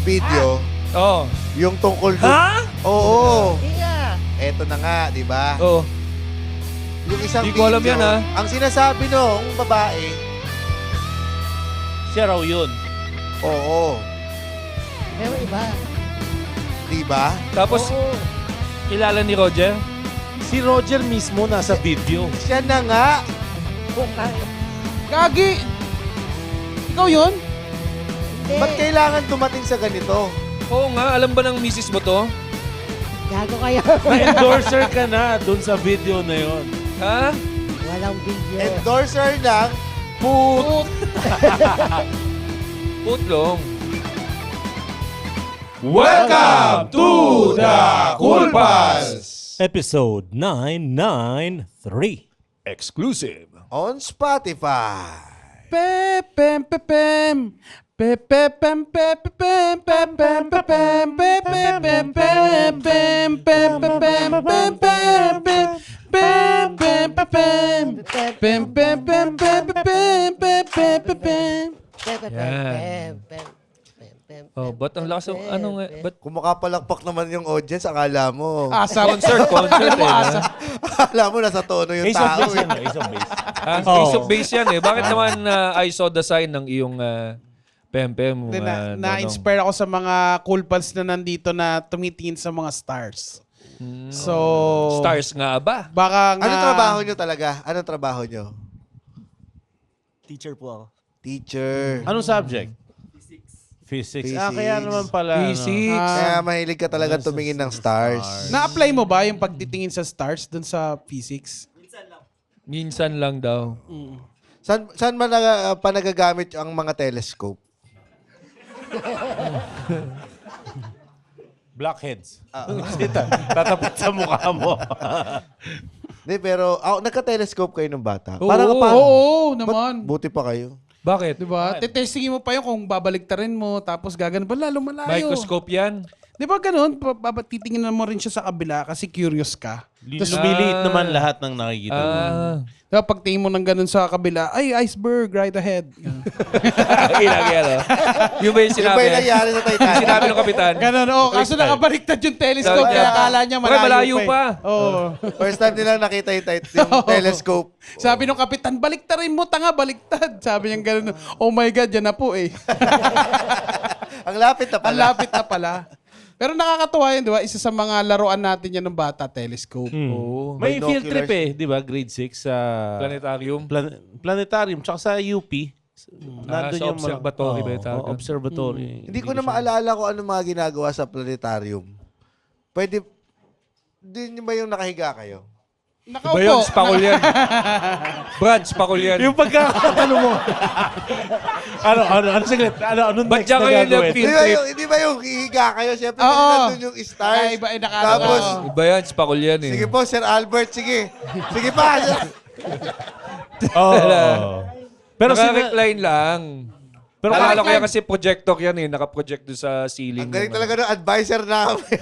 video, Oo. yung tungkol dun. Ha? Oo. Hindi nga. Eto na nga, di ba? Oo. Yung isang Di ko alam video, yan, ha? ang sinasabi nung babae, Siya raw yun. oo. Pero iba. Di ba? Tapos, Oo. kilala ni Roger? Si Roger mismo nasa video. Siya na nga. Gagi! Ikaw yun? Hindi. Ba't kailangan tumating sa ganito? Oo nga, alam ba ng misis mo to? Gago kayo. Na-endorser ka na dun sa video na yun. Ha? Walang video. Endorser lang. Put! Putlong. Welcome to the Cool Pals! Episode 993. Exclusive. On Spotify. Pepem, pepem. Pepem, pepem, pepem, pepem, pepem, pepem, pepem, pepem. Yan. Oh, ba't ang lakas ng ano nga? Ba't Kung makapalakpak naman yung audience, akala mo. Asa. concert eh? Asa. Akala mo nasa tono yung Ace of tao. base yan. Ace of base. Ang Ace of Base yan eh. Bakit naman I saw the sign ng iyong pem-pem? Na-inspire ako sa mga cool pals na nandito na tumitingin sa mga stars. So, Stars nga ba? baka nga... Anong trabaho nyo talaga? Anong trabaho nyo? Teacher po ako. Teacher. Anong subject? Physics. Ah, kaya Physics. naman pala. Physics. Kaya mahilig ka talaga tumingin ng stars. Na-apply mo ba yung pagtitingin sa stars dun sa physics? Minsan lang daw. Saan pa nagagamit ang mga telescope? Blackheads. Tatapat sa mukha mo. Hindi, pero nagka-telescope kayo nung bata. Oo. Oo, naman. Buti pa kayo. Bakit? Diba? Tetestingin mo pa yun kung babaliktarin mo, tapos gagano pa lalo malayo. Microscope yan? Di ba ganun? Titingnan mo rin siya sa kabila kasi curious ka. Lumiliit naman lahat ng nakikita mo. Diba pag tingin mo ng ganun sa kabila, ay, iceberg, right ahead. Ilang yan, oh. Yung ba yung Yung sinabi? ba yung nangyari sa Yung Titanic? sinabi ng kapitan? Ganun, kaso nakabaliktad yung telescope, Sabi kaya niya, akala niya "Pre, malayo eh." pa. Oo. First time nila nakita yung telescope. Sabi nung kapitan, baliktarin mo, tanga, baliktad. Sabi niya ganun, oh my God, yan na po eh. Ang lapit na Ang pala. lapit na pala. Pero nakakatuwa yun, di ba? Isa sa mga laruan natin yan ng bata, telescope. Oo. May field Binoculars. trip eh, di ba? Grade 6 sa Planetarium. planetarium. Tsaka sa UP. sa observatory ba yung tawag doon? observatory. Hindi ko na maalala kung ano mga ginagawa sa planetarium. Pwede, din ba yung nakahiga kayo? Nakaupo. Ba yun? Spakul yan. Brad, spakul yan. Yung pagkakatano mo. ano, saglit. Ano Ba't next dyan na kayo gagawin? nag-field trip? Hindi ba yung hihiga kayo? Siyempre, Oo. nandun yung stars. Ay, iba, Tapos, Iba yan, spakul yan eh. sige po, Sir Albert, sige. Sige pa. Oo. Pero Naka-recline lang. Pero Naalala ko yan kasi projector yan eh. Naka-project doon sa ceiling. Ang galing naman. talaga ng advisor namin.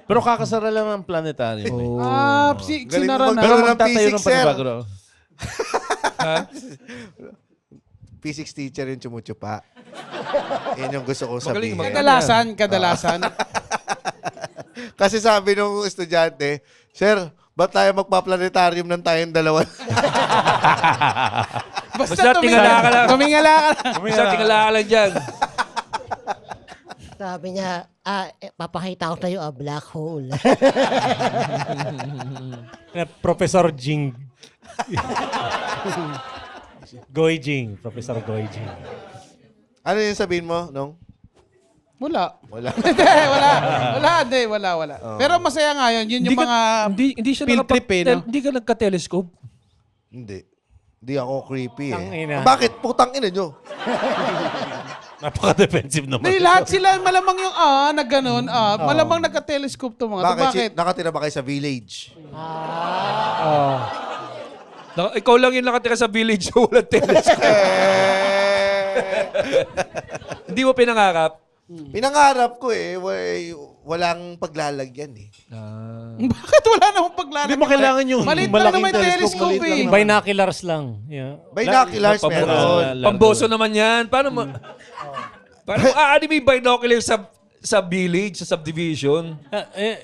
Pero kakasara lang ang planetarium. Eh. Galing sinara mo na. Pero Pero ng magtatayo physics, ng sir. panibago. Ha? Physics teacher yung chumuchupa. Yan yung gusto kong Magaling, sabihin. magaling. Kadalasan. Kasi sabi nung estudyante, Sir, ba't tayo magpa-planetarium ng tayong dalawa? Basta tingala ka lang. Tumingala ka lang. Basta tingala ka lang dyan. Sabi niya, papakita ko sa'yo black hole. Professor Jing. Goy Jing. Professor Goy Jing. Ano yung sabihin mo, Nong? Wala. Wala. Wala. Pero masaya nga yun. Yun yung mga Hindi siya field trip eh, no? Hindi ka nagka-telescope. Hindi. Hindi ako creepy eh. Tangina. Bakit? Putang ina nyo. Napaka-defensive naman. Hindi, lahat sila malamang yung na ganun. Malamang nagka-telescope to mga to. Bakit? Nakatira ba kayo sa village? Ikaw lang yung nakatira sa village na walang telescope. Hindi mo pinangarap. Pinangarap ko eh. Walang paglalagyan eh. Bakit wala namang paglalagay? Hindi mo kailangan yung Maliit lang malaking naman yung telescope. telescope eh. Binoculars lang. Yeah. Binoculars meron. Pamboso naman yan. Paano mo? Paano aani may binocular sa village, sa subdivision?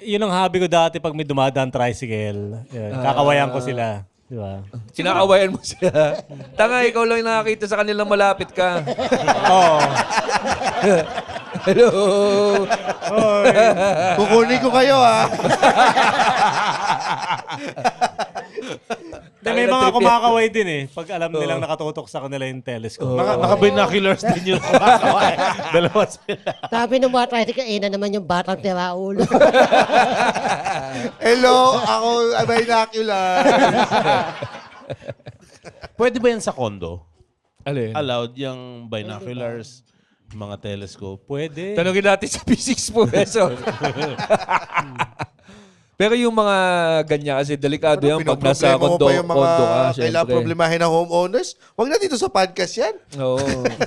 Yun ang hobby ko dati pag may dumadaan tricycle. Yun, kakawayan ko sila. Di ba? Kinakawayan mo sila. Tanga, ikaw lang yung nakakita sa kanilang malapit ka. Oo. Hello. Kukunin ko kayo, ha? May mga kumakaway din eh. Pag alam nilang nakatutok sa kanila yung telescope. Naka-binoculars din yung kumakaway. Dalawa sila. Sabi ng mga tricycle, na naman yung batang tira ulo. Hello, ako, binocular. Pwede ba yan sa condo? Alin? Allowed yung binoculars, mga telescope? Pwede. Tanungin natin sa physics professor. Pero yung mga ganyan kasi delikado yan pag nasa Pinoproblema mo kondo, pa yung mga kondo ka, kailangan syempre. problemahin ng homeowners. Huwag na dito sa podcast yan. Oo.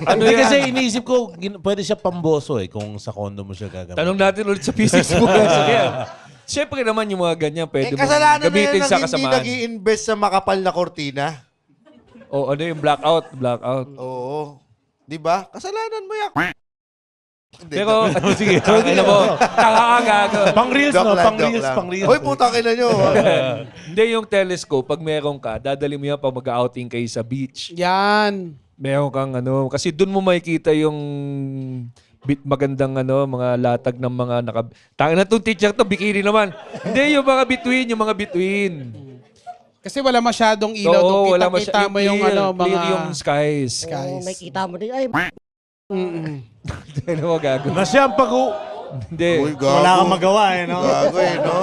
Ano kasi iniisip ko, pwede siya pamboso kung sa condo mo siya gagamit. Tanong natin ulit sa physics professor yan. Siyempre naman yung mga ganyan pwede mong Kasalanan na gamitin yan sa ng hindi kasamaan. nag-i-invest sa makapal na kortina. O ano yung blackout? Blackout. Oo. Di ba? Kasalanan mo yan. Hindi, Pero, Sige. alam mo, gago. Pang-reels, joke no? lang, Pang-reels, joke lang. pang-reels. Hoy, putang ina nyo. Hindi yung telescope, pag meron ka, dadali mo yan pag mag-outing kayo sa beach. Yan. Meron kang kasi doon mo makikita yung magandang mga latag ng mga tangin na itong teacher to, bikini naman. Hindi, yung mga bituin. Kasi wala masyadong ilaw doon. Oo, wala Kita mo yung clear, mga... clear yung skies. Oo, may kita mo din. Ay, Ano mo gago? Na siya ang Hindi. Uy, gago. Wala kang magawa eh, no? Gago eh, no?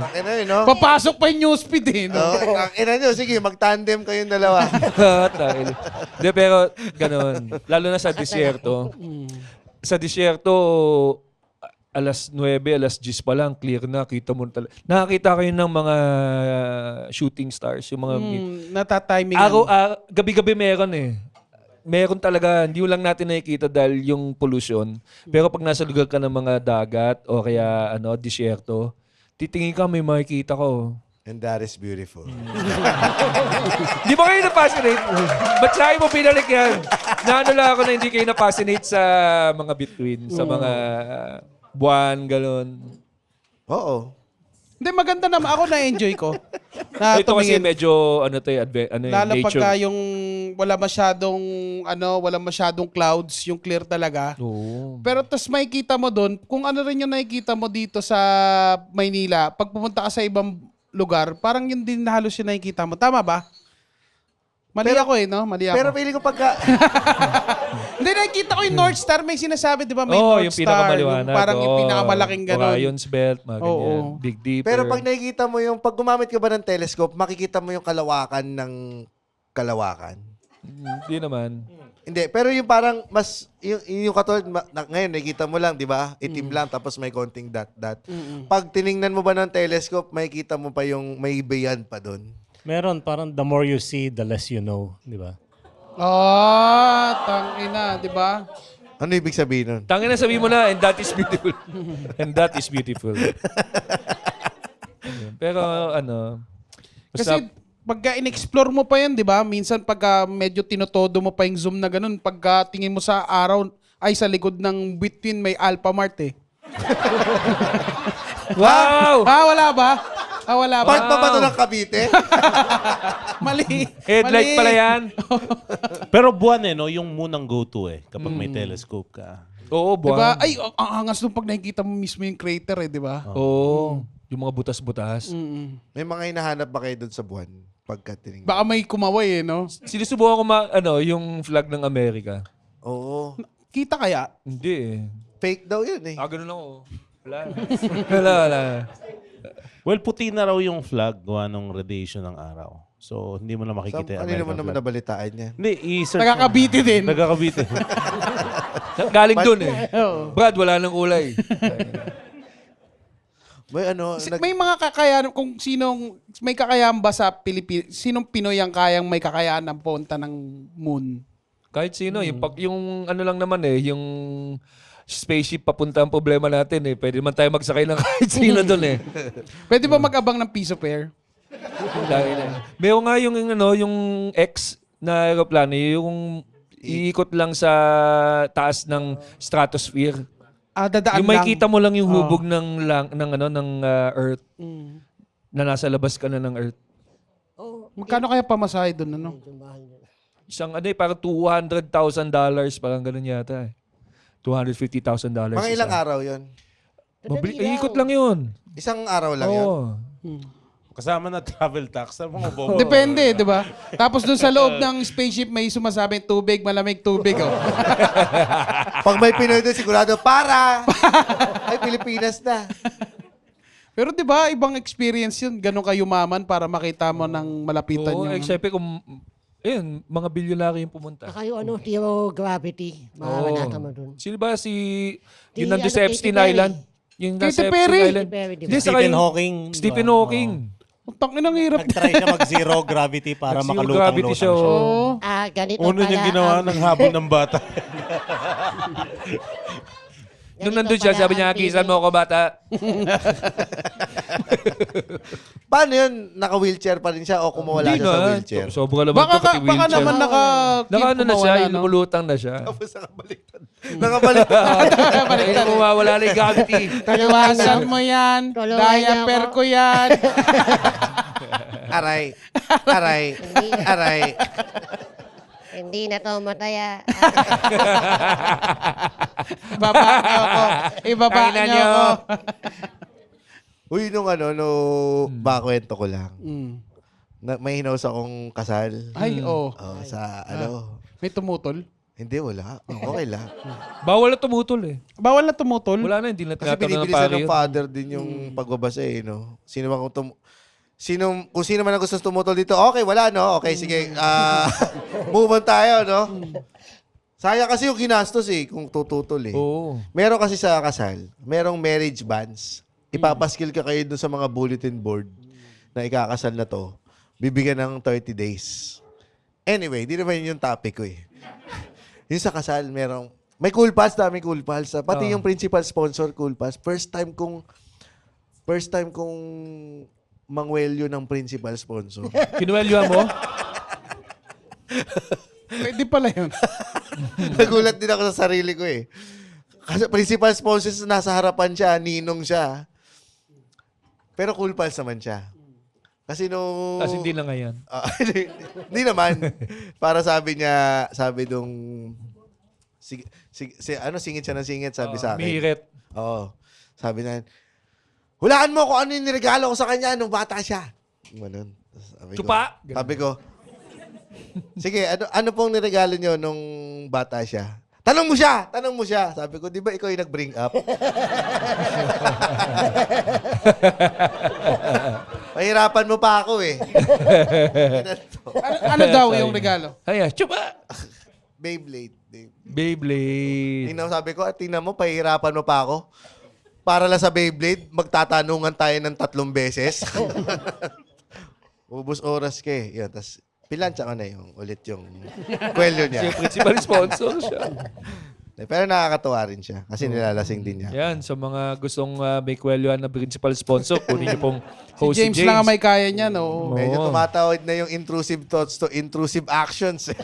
Takina eh, no? Papasok pa yung newsfeed eh. No? Takina nyo, sige, mag-tandem kayong dalawa. Hindi, pero ganun. Lalo na sa disyerto. Sa disyerto, alas 9, alas 10 pa lang, clear na. Kita mo talaga. Nakakita kayo ng mga shooting stars. Yung mga Natatimingan. gabi-gabi meron eh. Meron talaga, hindi lang natin nakikita dahil yung pollution. Pero pag nasa lugar ka ng mga dagat o kaya disyerto, titingin ka, may makikita ko. And that is beautiful. Di ba kayo na-fascinate? Ba't sa akin mo pinalik yan? Naano lang ako na hindi kayo na-fascinate sa mga bituin, sa mga buwan, galon. Oo. Hindi, maganda naman. Ako na-enjoy ko. Na Ito kasi tumingin. medyo, Lalo nature. pagka yung wala masyadong clouds, yung clear talaga. Oo. Pero tas makikita mo doon, kung ano rin yung nakikita mo dito sa Maynila, pag pumunta ka sa ibang lugar, parang yun din na halos yung nakikita mo. Tama ba? Mali ako eh, no? Mali ako. Pero feeling ko pagka... Hindi, nakikita ko yung North Star. May sinasabi, di ba? May Oo, North yung Star. pinakamaliwanag. Yung parang yung pinakamalaking ganun. Orion's Belt, mga Oo. ganyan. Big Dipper. Pero pag nakikita mo yung... Pag gumamit ka ba ng telescope, makikita mo yung kalawakan ng kalawakan. Hindi naman. Hindi, pero yung parang mas... Yung katulad, ngayon nakikita mo lang, di ba? Itim lang, tapos may konting dot-dot. Pag tiningnan mo ba ng telescope, makikita mo pa yung may beyond pa doon. Meron, parang the more you see, the less you know. Di ba? Tangina, di ba? Ano ibig sabihin nun? Tangin na sabihin mo na, and that is beautiful. And that is beautiful. Pero Kasi pagka in-explore mo pa yan, di ba? Minsan pagka medyo tinotodo mo pa yung zoom na ganun, pagka tingin mo sa araw, ay sa likod ng bituin may Alphamart eh. wow! Wala ba? Wala ba? Part pa ba ito ng Cavite? Mali. Headlight Mali. pala yan. Pero buwan no? Yung moon ang go-to kapag may telescope ka. Oo, Di buwan. ba? Ay, ang angas nung pag nakikita mo mismo yung crater eh, di ba? Oo. Yung mga butas-butas. May mga hinahanap ba kayo doon sa buwan? Pagka tinignan? Baka may kumaway eh, no? Sinusubukan ko yung flag ng Amerika. Oo. Kita kaya? Hindi eh. Fake daw yun eh. Ganun ako. Wala. wala. Well, puti na raw yung flag gawa ng radiation ng araw. So, hindi mo na makikita yung Kanina mo American naman flag. nabalitaan yan. Hindi, i-search mo. Nagkakabiti din. Nagkakabiti. Galing dun eh. Oo. Brad, wala nang kulay. May May mga kakayahan, kung may kakayahan ba sa Pilipinas, sinong Pinoy ang kayang may kakayahan ng punta ng moon? Kahit sino. Yung ano lang naman yung spaceship papunta ang problema natin eh. Pwede naman tayo magsakay ng kahit sino dun eh. Pwede ba mag-abang ng piece of air? Meron nga yung X na aeroplano, yung Iikot lang sa taas ng stratosphere. Dadaan Yung lang. makikita mo lang yung hubog ng Earth Mm. na nasa labas ka na ng Earth. Magkano kaya pamasahe doon, ano? Isang parang $200,000, parang ganun yata. $250,000. Mga ilang araw yon? Iikot lang yun. Isang araw lang yun? Oo. Kasama na travel tax sa mga bobo. Depende, di ba? Tapos doon sa loob ng spaceship may sumasabi, tubig, malamig tubig. Oh. Pag may Pinoy doon, sigurado, para! Ay, Pilipinas na. Pero di ba, ibang experience yun. Ganon ka yumaman para makita mo ng malapitan Oo, yung... syempre kung, mga bilyonary yung pumunta. Saka yung zero gravity. Mamanata mo dun. Sino ba yung Si, nandun sa Katy Epstein Perry. Island? Yung Katy nasa Epstein Perry. Island. Katy Perry, di ba? Hindi, saka Stephen yung- Hawking. Stephen Oo. Hawking. Tangin ang hirap. Nag-try siya mag-zero gravity para Nag-zero makalutang-lutang gravity siya. siya. Oo. Ganito Una pala. niyang ginawa ng habol ng bata. Nung nandun siya, sabi niya, kisan mo ako bata. Paano yun? Naka-wheelchair pa rin siya o kumawala Hindi siya sa na. wheelchair? Sobra naman Baka, to, pati baka wheelchair. naman Naka ano na siya, kumawala, yung lumulutang na siya. Tapos nakabaliktad. Nakabaliktad. Ayun, mawawala na yung gravity. Iwasan mo yan. Tulungan Diaper niyo ako. ko yan. Aray. Aray. Aray. Hindi na to mataya. Ibaba niyo ako. Ibaba Tanginan niyo niyo. ako. Uy, nung bakwento ko lang. May hinaus akong kasal. Ay, oh. Sa May tumutol. Hindi, wala. Okay lang. Bawal na tumutol eh. Bawal na tumutol. Wala na, hindi na Kasi tinatanong ng binibilisan pari ng yun. father din yung pagbabasa eh, no? Kung sino man ang gusto tumutol dito, okay, wala, no? Okay, sige. Move on tayo, no? Sayang kasi yung ginastos eh, kung tututol eh. Oo. Meron kasi sa kasal, merong marriage bans. Ipapaskil ka kayo dun sa mga bulletin board na ikakasal na to. Bibigyan ng 30 days. Anyway, di naman yun yung topic ko eh. Yung sa kasal, may Cool Pals, daming Cool Pals. Pati yung principal sponsor, Cool Pals. First time kong mangwelyo ng principal sponsor. Kinuwelyuhan mo? Pwede pala yun. Nagulat din ako sa sarili ko eh. Kasi principal sponsor, nasa harapan siya, ninong siya. Pero Cool Pals naman siya. Kasi nung... Kasi hindi na ngayon. Hindi naman. Para sabi nung... singit siya ng singit, sabi sa akin. Mihirit. Oo. Sabi na, hulaan mo kung ano yung niregalo ko sa kanya nung bata siya. Ganun. Sabi ko- Chupa! Sabi ko, sige, ano pong niregalo nyo nung bata siya? Tanong mo siya! Tanong mo siya! Sabi ko, di ba ikaw yung nag-bring up? Mahirapan mo pa ako eh. Ano daw yung regalo? Ay, chupa! Beyblade. Beyblade. Tingnan mo, sabi ko, tingnan mo, pahihirapan mo pa ako. Para lang sa Beyblade, magtatanungan tayo ng 3 beses. Ubus oras ka eh. Yun, tas pilansya ka na ulit yung kwelyo Siya niya. yung principal sponsor siya. Pero nakakatuwa rin siya kasi nilalasing din niya. Yan, sa mga gustong may kwelyuhan na principal sponsor, kunin niyo pong Si host James lang ang may kaya niya, no? Medyo tumatawid na yung intrusive thoughts to intrusive actions. Eh.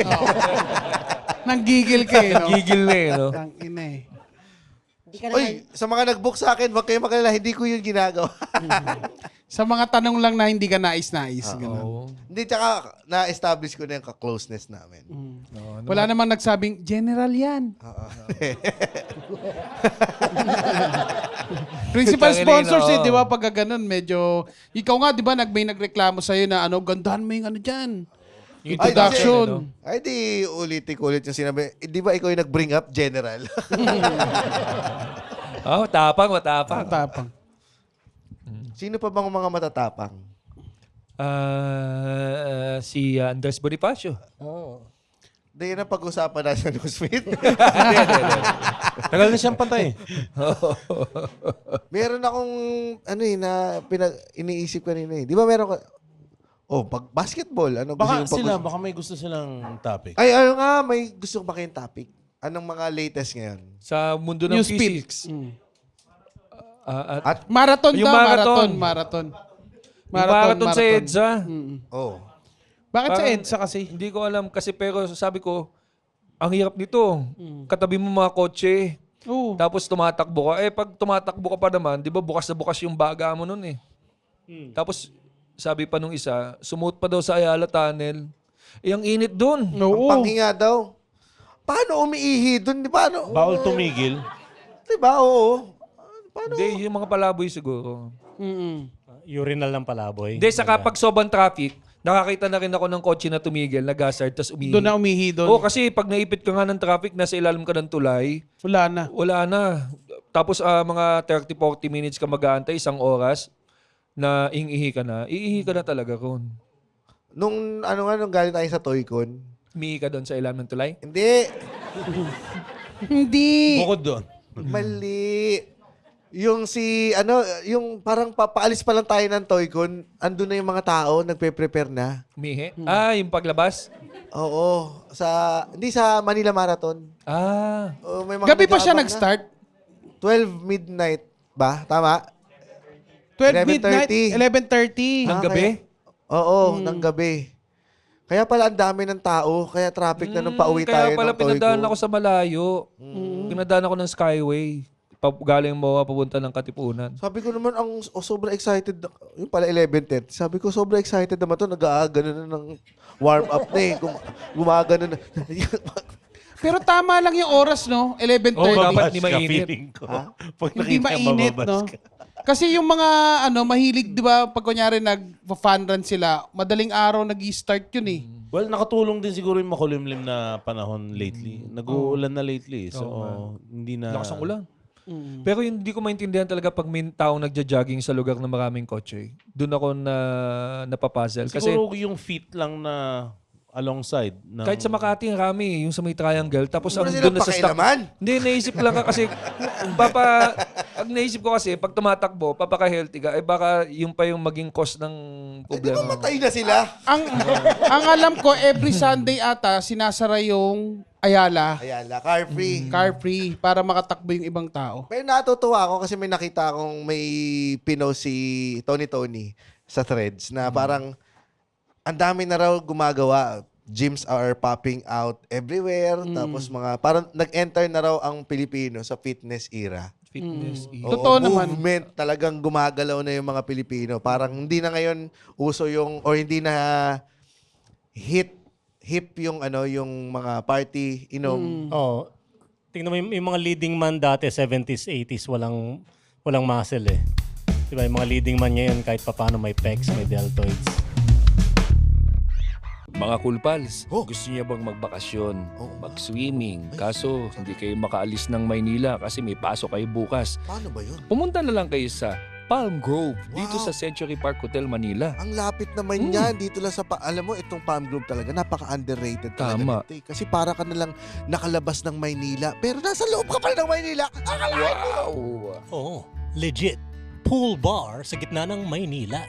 Nanggigil ka eh, no? Gigil na eh, no? Tangina eh. Hindi ka na Uy, sa mga nag-book sa akin, wag kayo magalala, hindi ko yun ginagawa. Sa mga tanong lang na hindi ka nais-nais. ganun. Oo. Hindi, tsaka na-establish ko na yung ka-closeness namin. Wala namang nagsabing, General yan. Principal sponsors eh, di ba? Pag ganun, medyo... Ikaw nga, di ba, may nagreklamo sa'yo na gandahan mo yung dyan. Yung Introduction. Ay, di ulitin ko ulit yung sinabi. Di ba ikaw yung nag-bring up, General? Matapang, matapang. Tapang. Sino pa bang mga matatapang? Si Andres Bonifacio. Oo. Hindi, yan ang pag-usapan natin sa Newsfeed. Tagal na siyang patay. Meron akong, iniisip kanina eh. Di ba meron ka, basketball. Ano Baka gusto yung baka may gusto silang topic. Ay, ayun nga, may gusto ba kayong topic? Anong mga latest ngayon? Sa mundo ng Newsfeed. physics. At Marathon Yung daw, marathon. marathon. marathon sa EDSA. Oh. Bakit sa Parang- EDSA kasi? Hindi ko alam kasi pero sabi ko, ang hirap nito. Katabi mo mga kotse. Oo. Tapos tumatakbo ka. Pag tumatakbo ka pa naman, di ba bukas na bukas yung baga mo nun eh. Tapos sabi pa nung isa, sumuot pa daw sa Ayala Tunnel. Ang init dun. Oo. Ang panghinga daw. Paano umiihi doon? Paano? Bawal tumigil. Diba? Oo. Paano? Hindi, yung mga palaboy siguro. Urinal ng palaboy. Hindi, saka pag sobrang traffic, nakakita na rin ako ng kotse na tumigil, nag-hazard, tapos umihi. Doon na umihi doon. Oo, kasi pag naipit ka nga ng traffic, nasa ilalim ka ng tulay, Wala na. wala na. Tapos mga 30-40 minutes ka mag-aantay, 1 oras, na iihi ka na. Iihi ka na talaga ron. Nung galing tayo sa Toycon. Umihi ka doon sa ilalim ng tulay? Hindi. Hindi. Bukod doon. Mali. Yung yung parang papaalis pa lang tayo ng Toycon, andun na yung mga tao, nagpe-prepare na. Umihi? Yung paglabas? Oo. Hindi sa Manila Marathon. May mga Gabi pa siya nag-aabang nag-start? na. 12 midnight ba? Tama? 12 midnight, 11:30. 11:30. Ng gabi? Oo, ng gabi. Kaya pala ang dami ng tao, kaya traffic na nung pauwi tayo Kaya pala ng Toycon. pinadaan ako sa malayo. Pinadaan ako ng Skyway. Galing mo papunta ng Katipunan. Sabi ko naman, sobrang excited. Yung pala 11:30. Sabi ko, sobrang excited naman to. Nag-aagano na ng warm-up na eh. Gumagano na. Pero tama lang yung oras, no? 11:30. dapat Babas hindi ka, mainit. feeling ko. Pag Hindi nakita mainit, mababas no? ka. Kasi yung mga mahilig, di ba, pag kunyari nag-fun run sila, madaling araw nag-i-start yun eh. Well, nakatulong din siguro yung makulimlim na panahon lately. Nag-uulan na lately. So, hindi na... Lakas ang ulan. Pero yung hindi ko maintindihan talaga pag may taong nagja-jogging sa lugar na maraming kotse. Doon ako napapuzzle. Kasi Siguro yung feet lang na alongside. Ng... kahit sa Makati, ang rami. Yung sa may triangle. Tapos ang Wala doon silang na sa stock. pakialaman. Hindi, naisip ko lang kasi, ang naisip ko kasi, pag tumatakbo, papaka-healthy ka, baka yung pa yung maging cause ng Eh, di ba problema. matay na sila? Ang alam ko, every Sunday ata, sinasara yung Ayala, Ayala, car free. car free, para makatakbo yung ibang tao. Pero natutuwa ako kasi may nakita akong may pinost si Tony sa threads na parang ang dami na raw gumagawa. Gyms are popping out everywhere. Tapos parang nag-enter na raw ang Pilipino sa fitness era. Fitness. Oo, Totoo naman. movement, talagang gumagalaw na yung mga Pilipino. Parang hindi na ngayon uso or hindi na hip yung yung mga party, inom. Oh, tingnan mo yung mga leading man dati, 70s, 80s, walang muscle eh. Diba, yung mga leading man ngayon, kahit papaano may pecs, may deltoids. Mga Cool Pals, Oh. gusto niya bang magbakasyon, Oo. mag-swimming? Kaso hindi kayo makaalis ng Maynila kasi may pasok kayo bukas. Paano ba yun? Pumunta na lang kayo sa Palm Grove dito Wow. sa Century Park Hotel Manila. Ang lapit naman yan. Dito lang alam mo, itong Palm Grove talaga, napaka-underrated talaga. Tama. nito eh. Kasi para ka nalang nakalabas ng Maynila, pero nasa loob ka pa rin ng Maynila. Akalain mo. Wow! Oo, legit. Pool bar sa gitna ng Maynila.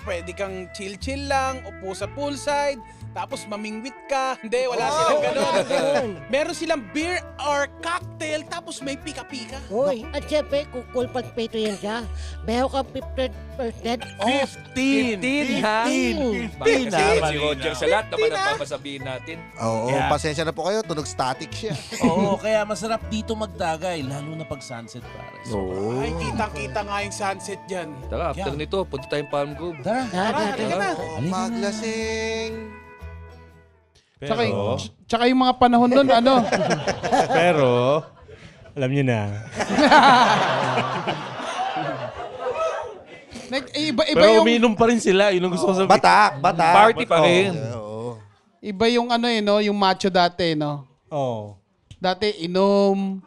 Pwede kang chill-chill lang, upo sa poolside, tapos mamingwit ka. Hindi, wala silang ganun. Meron silang beer or cocktail, tapos may pika-pika. Uy, at syempre, kung cool pag peto yan siya, meron kang 50% off. 15 ha? 15. Si Roger sa lahat naman ang papasabihin natin. Oo, pasensya na po kayo. Tunog static siya. Oo, kaya masarap dito magdagay, lalo na pag sunset pare. Oo. Ay, kitang-kita nga yung sunset dyan. Tara, after nito, punta tayong Palm Grove. Maglasing. Tsaka yung mga panahon nun, Pero, Alam niyo na. Iba pero yung umiinom pa rin sila. Yun ang gusto ko sabihin. Batak. Party pa rin. Oo. iba yung yung macho dati, no? Oh. Dati inom.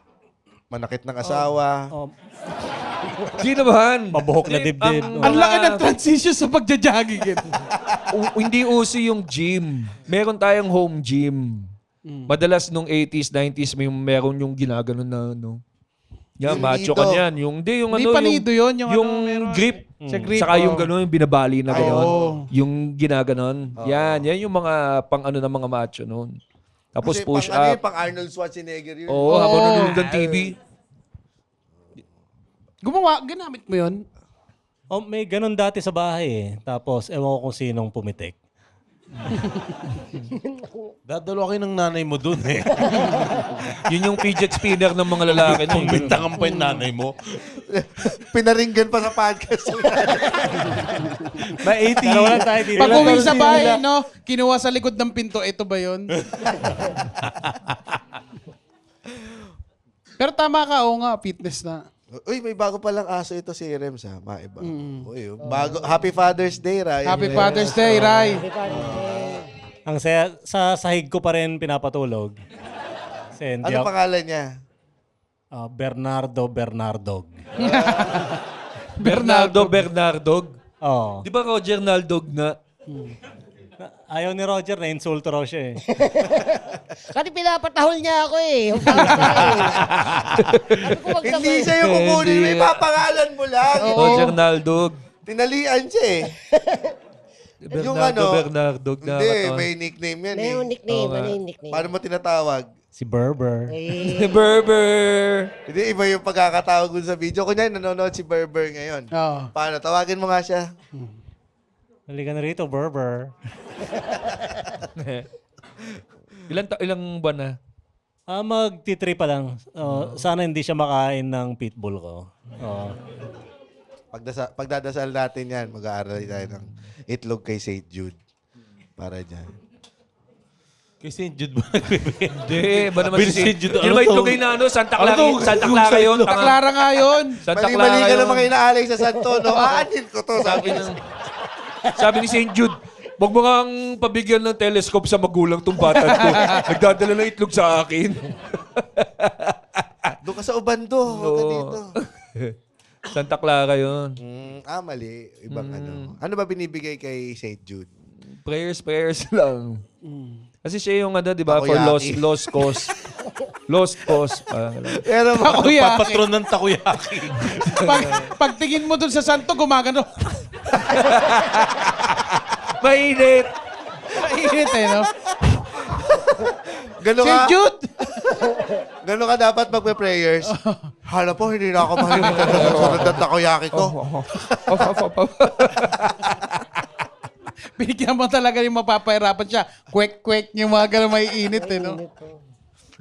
Manakit ng asawa. Sino ba? Mabuhok na dibdib. Ang laki ng transition sa pagja-jogging. Hindi uso yung gym. Meron tayong home gym. Madalas nung 80s, 90s, meron yung ginaganon na yan, Yung macho nido. ka niyan. Yung Hindi panido yun, yung meron- grip. Sa grip, Saka yung gano'n, yung binabali na gano'n. oo. Yung ginaganon. Yan yung mga pang ng mga macho noon. Tapos Kasi push pang, up. pang Arnold Schwarzenegger yun. Oo, habang nanonood ng TV. Ginamit mo yun? Oh, may ganun dati sa bahay eh. Tapos, ewan ko kung sinong pumitik. Dadalo kayo ng nanay mo dun eh. Yun yung fidget spinner ng mga lalaki. Bintangan pa yung nanay mo. Pinaringgan pa sa podcast. May 80. Pero wala tayo dito. Pag uwi sa bahay, no, kinuha sa likod ng pinto, ito ba yun? Pero tama ka, oo nga, fitness na. Uy, may bago palang aso ito si Rems ha. Maiba. Uy, bago. Happy Father's Day, Ray. Happy Father's Day, Ray. Ang saya, sa sahig ko pa rin pinapatulog. Kasi hindi Ano ako- pangalan niya? Bernardo Bernardog. Bernardog. Oh. Di ba Roger Naldog na? Ayaw ni Roger na insulto raw siya eh. Kasi pinapatahol niya ako eh. Yung pangalan eh. Sabi ko, wag Hindi naman. siya yung kukunin. May papangalan mo lang. Roger Naldog. Tinalian siya eh. Yung Bernardog na. Hindi, katawan. may nickname yan May yung eh. nickname. Ano yung nickname? Paano mo tinatawag? Si Berber. Berber. Hindi, iba yung pagkakatawag dun sa video. Kunyari, nanonood si Berber ngayon. Oo. Paano? Tawagin mo nga siya. Halika na rito, Berber. Ilang buwan na? Magti-3 pa lang. Sana hindi siya makain ng pitbull ko. Pagdadasal natin yan, mag-aaral tayo ng itlog kay St. Jude. Para dyan. Kay St. Jude ba nagbibigay? Hindi, ba naman si St. Jude? Yun ba itlogay na ano? Santa Clara yun? Santa Clara nga yun. Santa Clara Mali-mali ka yun. naman kayo naalay sa Santo, no? Aanin ko to. Sabi ni St. Jude, wag mo kang pabigyan ng telescope sa magulang tong bata to. Nagdadala ng itlog sa akin. Doon ka sa Ubando. Huwag ka dito. Santa Clara yun. Mali. Ibang ano. Ano ba binibigay kay St. Jude? Prayers lang. Kasi siya yung di ba, for Takoyaki. lost cause. Lost cause. Pero Takoyaki. Papatron ng takoyaki. Pagtingin mo dun sa santo, gumagano. Mainit! Mainit eh, no? Gano'n St. ka, Jude! gano'n ka dapat magpe-prayers. Hala po, hindi na ako mahilig sa sunod na takoyaki ko. Binigyan mo talaga yung mapapahirapan siya. Kwek-kwek yung mga gano'n may init eh, no?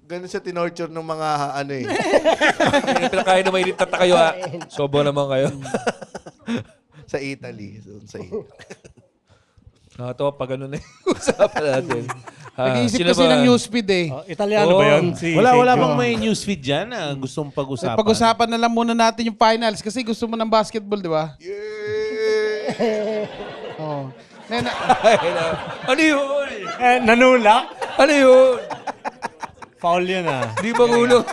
Ganun siya tinorture ng mga ano eh. Pinakain na mainit na kayo ha. Sobo naman kayo. Sa Italy. Sa Italy. Nakatawa pa ganun eh. Usapan natin. Nag-iisip Sino kasi ba? ng newsfeed eh. Italiano ba yun? Si Wala St. bang Jude? may newsfeed dyan na gustong pag-usapan? Pag-usapan na lang muna natin yung finals kasi gusto mo ng basketball, di ba? Oh. Ano yun? Nanulak? Ano yun? Foul yan ah. Di ba ulo?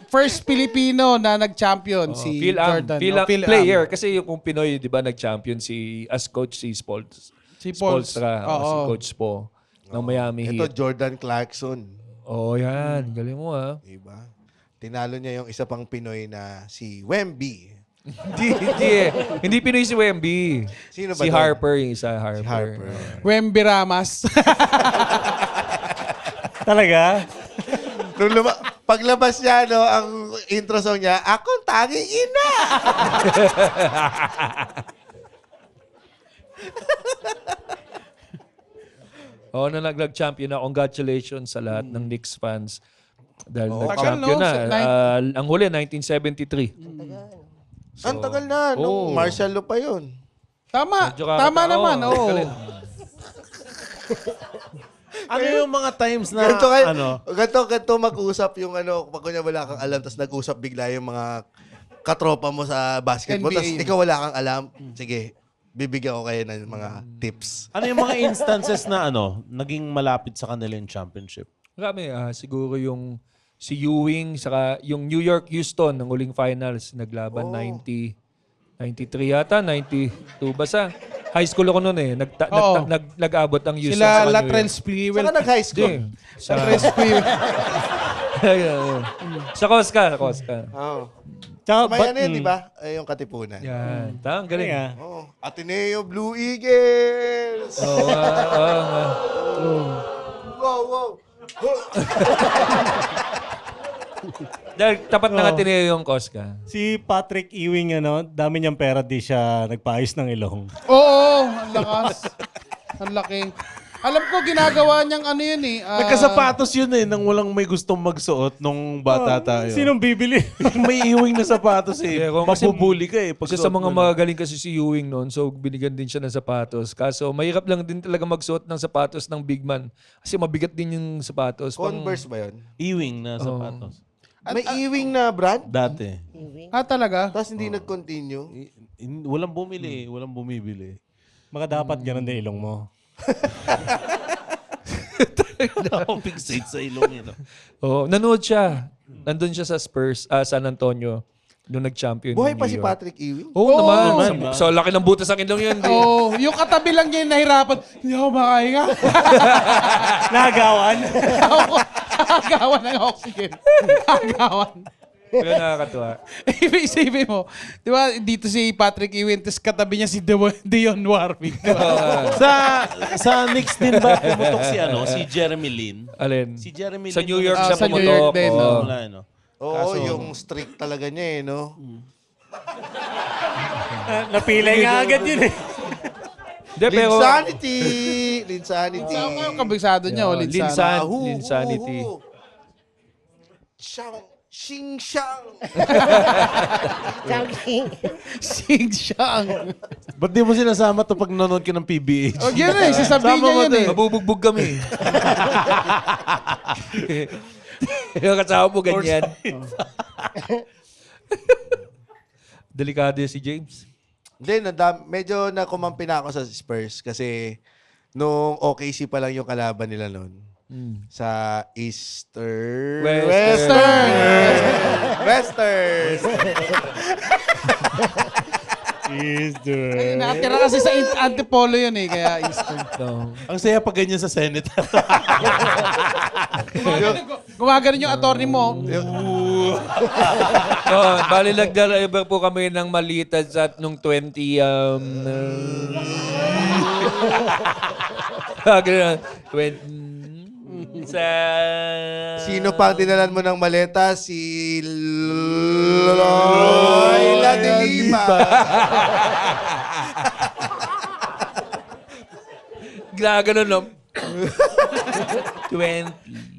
First Filipino na nag-champion, si Jordan. Phil player. Kasi yung kung Pinoy, di ba, nag-champion as coach si Spolstra. Si Coach Po ng Miami Ito, Heat. Jordan Clarkson. Yan. Galing mo ha. Diba? Tinalo niya yung isa pang Pinoy na si Wemby. Hindi Pinoy si Wemby. Sino ba Si doon? Harper yung isa. Si Harper. Wemby Ramas. Talaga? Paglabas niya, no, ang intro song niya, akong tanging ina! Na nag-champion na. Congratulations sa lahat ng Knicks fans. Dahil Oo, nag-champion tagal, no? na. Ang huli, 1973. Ang tagal na, nung martial law pa yun. Medyo Tama naman, oo. galing. Ano yung mga times na, Ganito mag-usap yung pag kunya wala kang alam, tapos nag-usap bigla yung mga katropa mo sa basketball, NBA. tapos ikaw wala kang alam, sige, bibigyan ko kayo ng mga tips. ano yung mga instances na naging malapit sa kanila yung championship? Marami. Siguro yung si Ewing, saka yung New York Houston ng uling finals, naglaban 93 yata, 92. Basta high school ako noon eh. Nag-abot ang Houston Sila sa New Latrell York. Sprewell. Saka nag-high school. Sa Latrell Sprewell. Sa Cosca. Oh. Tsaka, May ano yun, di ba? Ay, yung Katipunan. Yan. Ang galing. Oh. Ateneo Blue Eagles! Wow. Dahil tapat na Ateneo yung Cosca. si Patrick Ewing, dami niyang pera, di siya nagpaayos ng ilong. Oo, ang lakas. Ang laki. Alam ko, ginagawa niyang ano yun eh. Nagkasapatos yun eh, nang walang may gustong magsuot nung bata tayo. Sinong bibili? May iwing na sapatos eh. Yeah, kasi- Mabubuli ka eh. Pag Kasi sa suot mga mo. magagaling kasi si Ewing noon, so binigyan din siya ng sapatos. Kaso mahirap lang din talaga magsuot ng sapatos ng big man. Kasi mabigat din yung sapatos. Converse ba yun? Iwing na sapatos. May Ewing na brand? Dati. talaga? Tapos hindi nag-continue? Walang bumili, walang bumibili. Mga dapat ganun din ilong mo. Ako fixate sa ilong yun. Oo, nanood siya. Nandun siya sa Spurs, San Antonio, nung nag-champion. Buhay ng pa New si York. Patrick Ewing? Oo naman. naman. So, laki ng butas ang ilong yun. Oo, yung katabi lang niya yung nahirapan. Hindi ako makahinga. Nagawan. Agawan ng oxygen. Agawan. Pero nakakatuwa. Isipin mo, di ba, dito si Patrick Ewing, tapos katabi niya si Dion Warwick. Diba? sa Knicks din ba pumutok si Jeremy Lin? Alin? Si Jeremy Sa Lin. New York siya sa New pumutok. York din, Oo. no? Wala, no? Oo, yung strict talaga niya eh, no? Napilay nga agad yun eh. Hindi, pero... Linsanity! Linsanity. Saan yung kabisado niya? O, Linsanity. Shang, Xing Shang. Sing siyang. Ba't di mo sinasama to pag nanonood ka ng PBH? O, yun eh. Sasabihin niya yun eh. Mabubugbog kami. Yung kasama mo ganyan. Delikado yun si James. Hindi, medyo nakumampi na ako sa Spurs kasi nung OKC pa lang yung kalaban nila noon. Sa Western. Ay, nakatira kasi sa Antipolo yun eh. Kaya Eastern. Ang saya pag ganyan sa Senate. Gumagano yung attorney mo. Bali nagdala po kami ng malitas at nung 20 ganun, 20 sa Sino pa ang dinalan mo ng maleta? Si Loyla de Lima. Ginagano no. 20.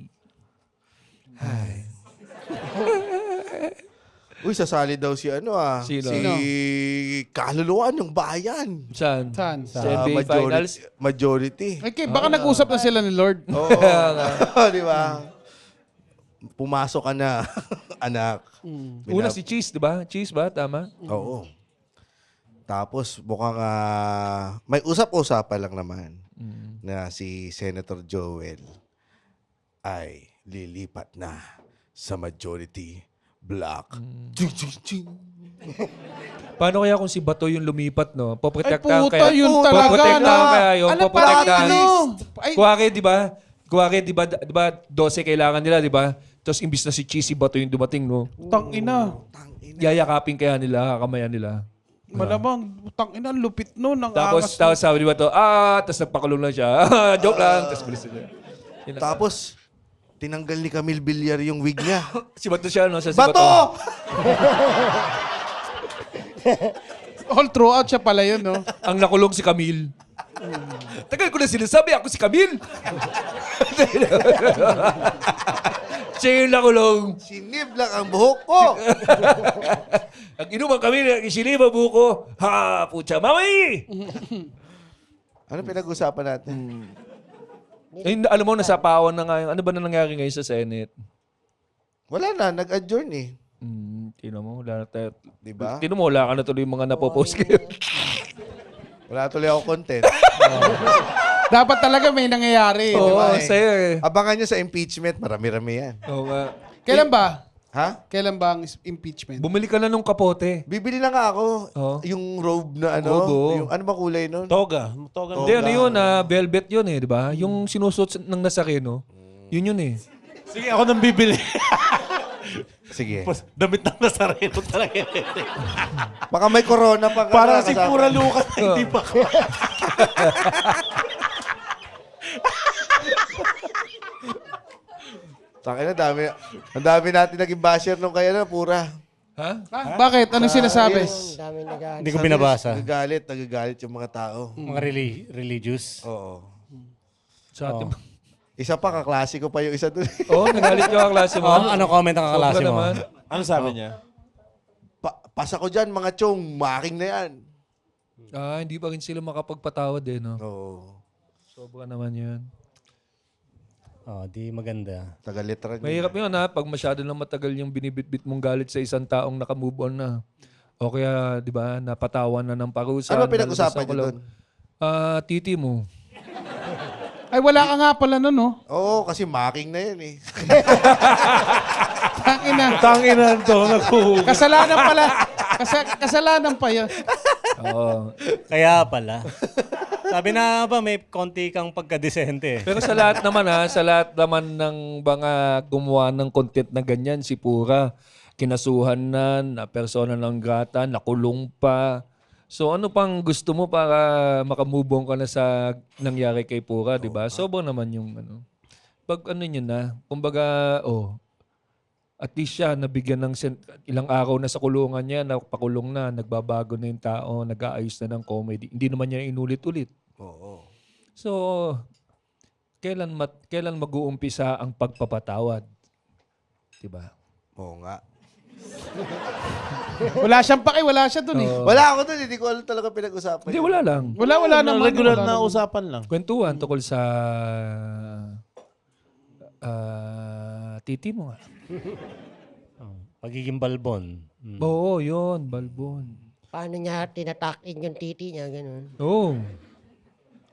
Uy, sasali daw si Sino? si kaluluwa ng bayan. Saan? Saan? Sa Sa NBA Finals? majority. Okay, baka nag-usap na sila ni Lord. Oo. Di ba? Pumasok ka na, anak. Una si Cheese, di ba? Cheese ba? Tama? Oo. Tapos mukhang may usap-usapan lang naman na si Senator Joel ay lilipat na sa majority block. Paano kaya kung si Bato yung lumipat, no? Ay, Poprotektahan puta, kaya. yun talaga. Poprotektahan kaya yung Ano pa poprotektahan. Ay, Kuwari, di ba? Kuwari, di ba 12 kailangan nila, di ba? Tapos imbis na si Cheesy Bato yung dumating, no? tangina. Yayakapin kaya nila, kakamayan nila. Malamang, tangina, ang lupit nun. Ang Tapos angas. sabi ni Bato, tapos nagpakulong lang siya. Joke lang. Tapos bilis na. Tapos, tinanggal ni Camille Villar yung wig niya. Si Bato siya, no? Si Bato! All throughout siya pala yun, no? Ang nakulong si Camille. Tagal ko na sinasabi, ako si Camille. Siya yung nakulong. Sinib lang ang buhok ko. Ang inuman Camille, isinib ang buko. Ha, putya, mami! Ano pinag-usapan natin? Eh, alam mo, nasapawan na nga yung, ano ba na nangyari ngayon sa Senate? Wala na, nag-adjourn eh. Tino mo, wala na tayo. Diba? Tino mo, wala ka na tuloy yung mga napopost kayo. Wala tuloy ako content. Dapat talaga may nangyayari. Oo, di ba? sa'yo eh. Abangan nyo sa impeachment, marami-rami yan. Oo nga. Kailan ba? Ha? Kailan ba ang impeachment? Bumili ka na nung kapote. Bibili na nga ako. Oh. Yung robe na ano. Robe, oh. Yung ano ba kulay nun? Toga. Hindi, ano yun, velvet yun eh, di ba? Yung sinusuot ng Nazareno, yun eh. Sige, ako nang bibili. Sige. Damit ng Nazareno talaga. Baka may corona pa. Parang si Pura Lucas, hindi pa ko. Ang dami natin naging basher nung kaya na, Pura. Ha? Bakit? Anong sinasabi? Ang dami nag Hindi ko binabasa. Nagagalit yung mga tao. Mga religious. Oo. Sa atin. Isa pa, kaklase ko pa yung isa doon. Oo, nagalit ka kaklase mo. Ano comment ang kaklase Sobra mo? naman. Ano sabi niya? Pasa ko dyan, mga chong, making na yan. Hindi pa rin sila makapagpatawad eh, no? Oo. Sobra naman yun. Di maganda. Tagalitra. Mahirap yun ha, pag masyado na matagal yung binibitbit mong galit sa isang taong nakamove on na. O kaya, di ba, napatawan na ng parusa. Ano ba pinag-usapan niyo doon? Titi mo. Ay, wala ka nga pala nun, no? Oo, kasi making na yan eh. Tanginan to, naghuhugas. Kasalanan pala. Kasalanan pa yun. Oo. Kaya pala. Sabi na ba, may konti kang pagkadesente. Pero sa lahat naman sa lahat naman ng mga gumawa ng content na ganyan, si Pura, kinasuhan na persona ng grata, nakulong pa. So ano pang gusto mo para makamove on ka na sa nangyari kay Pura, di ba? Sobo naman yung ano. Pag ano niya na, kumbaga, at least siya nabigyan ng ilang araw na sa kulungan niya, napakulong na, nagbabago na yung tao, nag-aayos na ng comedy. Hindi naman niya inulit-ulit. Oo. So, kailan mag-uumpisa ang pagpapatawad? Diba? Oo nga. Wala siyang paki, wala siya dun eh. Wala ako doon, hindi ko alam talaga pinag-usapan. Hindi, wala lang. Wala naman. Regular na usapan lang. Kwentuhan tungkol sa titi mo nga. Pagiging balbon. Oo, yun. Balbon. Paano niya tinatakin yung titi niya, ganun. Oo.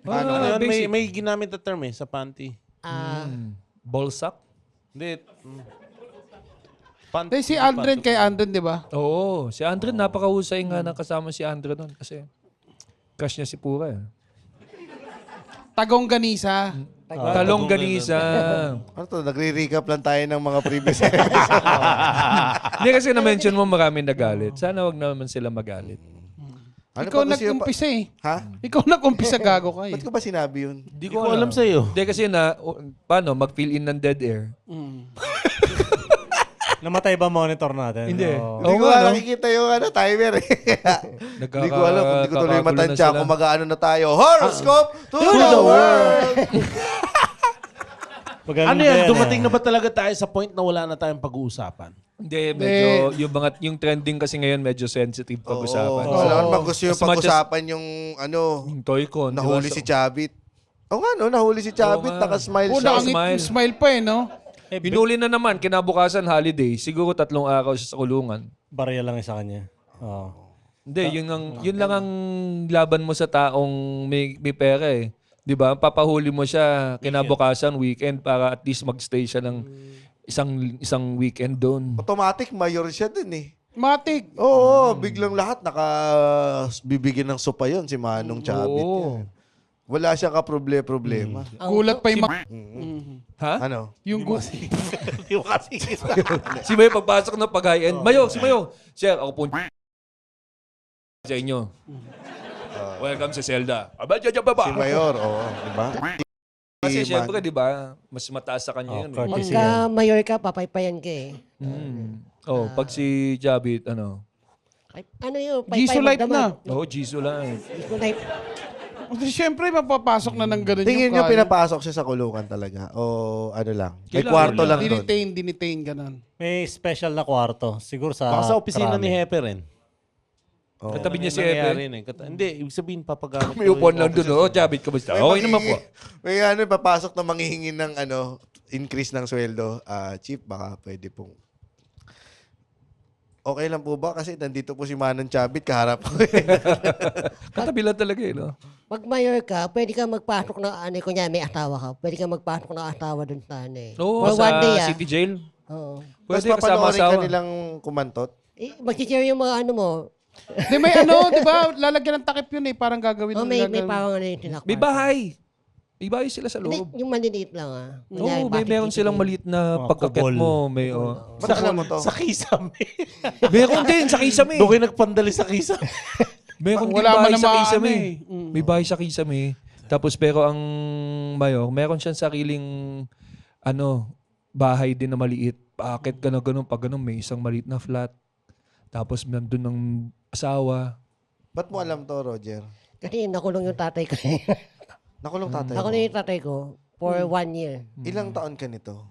Paano yun? May ginamit na term sa panty. Ballsack? Hindi. Si Andren kay Andren, di ba? Oo. Si Andre, napakahusay nga na kasama si Andre nun. Kasi crush niya si Pura. Tagong ganisa. Talong ganisa. Ano to? Nagre-recap lang tayo ng mga previous episodes. Hindi kasi na-mention mo maraming nagalit. Sana wag naman sila magalit. Ano Ikaw ba gusto niyo nag-umpisa eh. Ha? Ikaw nag-umpisa, gago ka eh. Ba't ko ba sinabi yun? Hindi ko alam sa'yo. Hindi kasi paano, mag-fill in ng dead air. Namatay ba monitor natin? Hindi. Hindi ko nakikita yung timer eh. Hindi ko alam kung hindi ko tuloy matansya kung mag-ano na tayo. Horoscope to the world! Ano yan? Dumating na ba talaga tayo sa point na wala na tayong pag-uusapan? Hindi, medyo, yung trending kasi ngayon, medyo sensitive pag-usapan. Alam mo, gusto yung pag-usapan yung yung Toy-Con. nahuli si Chavit. Oo nga no, nahuli si Chavit, nakasmile siya. Smile pa eh, no? Hinuli na naman, kinabukasan holiday, siguro 3 araw siya sa kulungan. Barya lang sa kanya. Hindi, yun lang ang laban mo sa taong may pera eh. 'Di ba? Papahuli mo siya kinabukasan weekend para at least magstay siya ng isang weekend doon. Automatic mayor siya dun eh. Matik. Oo, biglang lahat bibigyan ng sopa yun si Manong Chavit. Yan. Wala siya ka-problema. Gulat pa yung Ha? Ano? Yung Hindi mo kasi Si Mayo pagpasok ng pag-high-end. Mayo, si Mayo. Sir, ako po sa inyo. Welcome sa Zelda. Si Mayor, oo. Diba? Kasi syempre, di ba, mas mataas sa kanya yun. Pagka mayor ka, papaypayan ka eh. Pag si Jabit, ano? Ano yun? Jisoo Life na. Oo, Jisoo Life. Jisoo Life. Siyempre, mapapasok na ng ganun Tingin yung nyo pinapasok siya sa kulungan talaga? O ano lang? May Kailangan kwarto lang doon? Dinitain, ganun. May special na kwarto. Siguro sa Baka sa opisina ni Hepe rin. Katabi niya si Epe. Hindi, ibig sabihin papagamit. May upuan lang doon. Jabit, kamusta? Okay naman po. May papasok na manghihingi ng increase ng sweldo. Chief, baka pwede pong okay lang po ba? Kasi nandito po si Manong Chavit, kaharap ko. Katabi lang talaga eh, no? Pag mayor ka, pwede ka magpasok na, kunya may asawa ka, pwede ka magpasok na asawa dun sa Oo, For sa one day, City Jail. Oo. Pwede Tapos kasama papanoorin ka asawa. nilang kumantot. Mag-share yung mga mo. Di may di ba? Lalagyan ng takip yun eh. Parang gagawin. May parang yung tinakpan. May bahay. May bahay sila sa loob. Yung maliliit lang Oo, meron silang maliit na pagkakit mo. May, Ba't alam mo to? Sa Kisame. meron din sa Kisame. Doon kayo nagpandali sa Kisame. Meron din Wala man bahay na sa maano Kisame. eh. May bahay sa Kisame. Tapos pero ang mayor, meron siyang sariling bahay din na maliit. Paakit ka na ganun. Pag ganun, may isang maliit na flat. Tapos nandun ng asawa. Ba't mo alam to, Roger? Kasi nakulong yung tatay ko. Nakulong tatay mo. Nakulong yung tatay ko for 1 year. Ilang taon ka nito?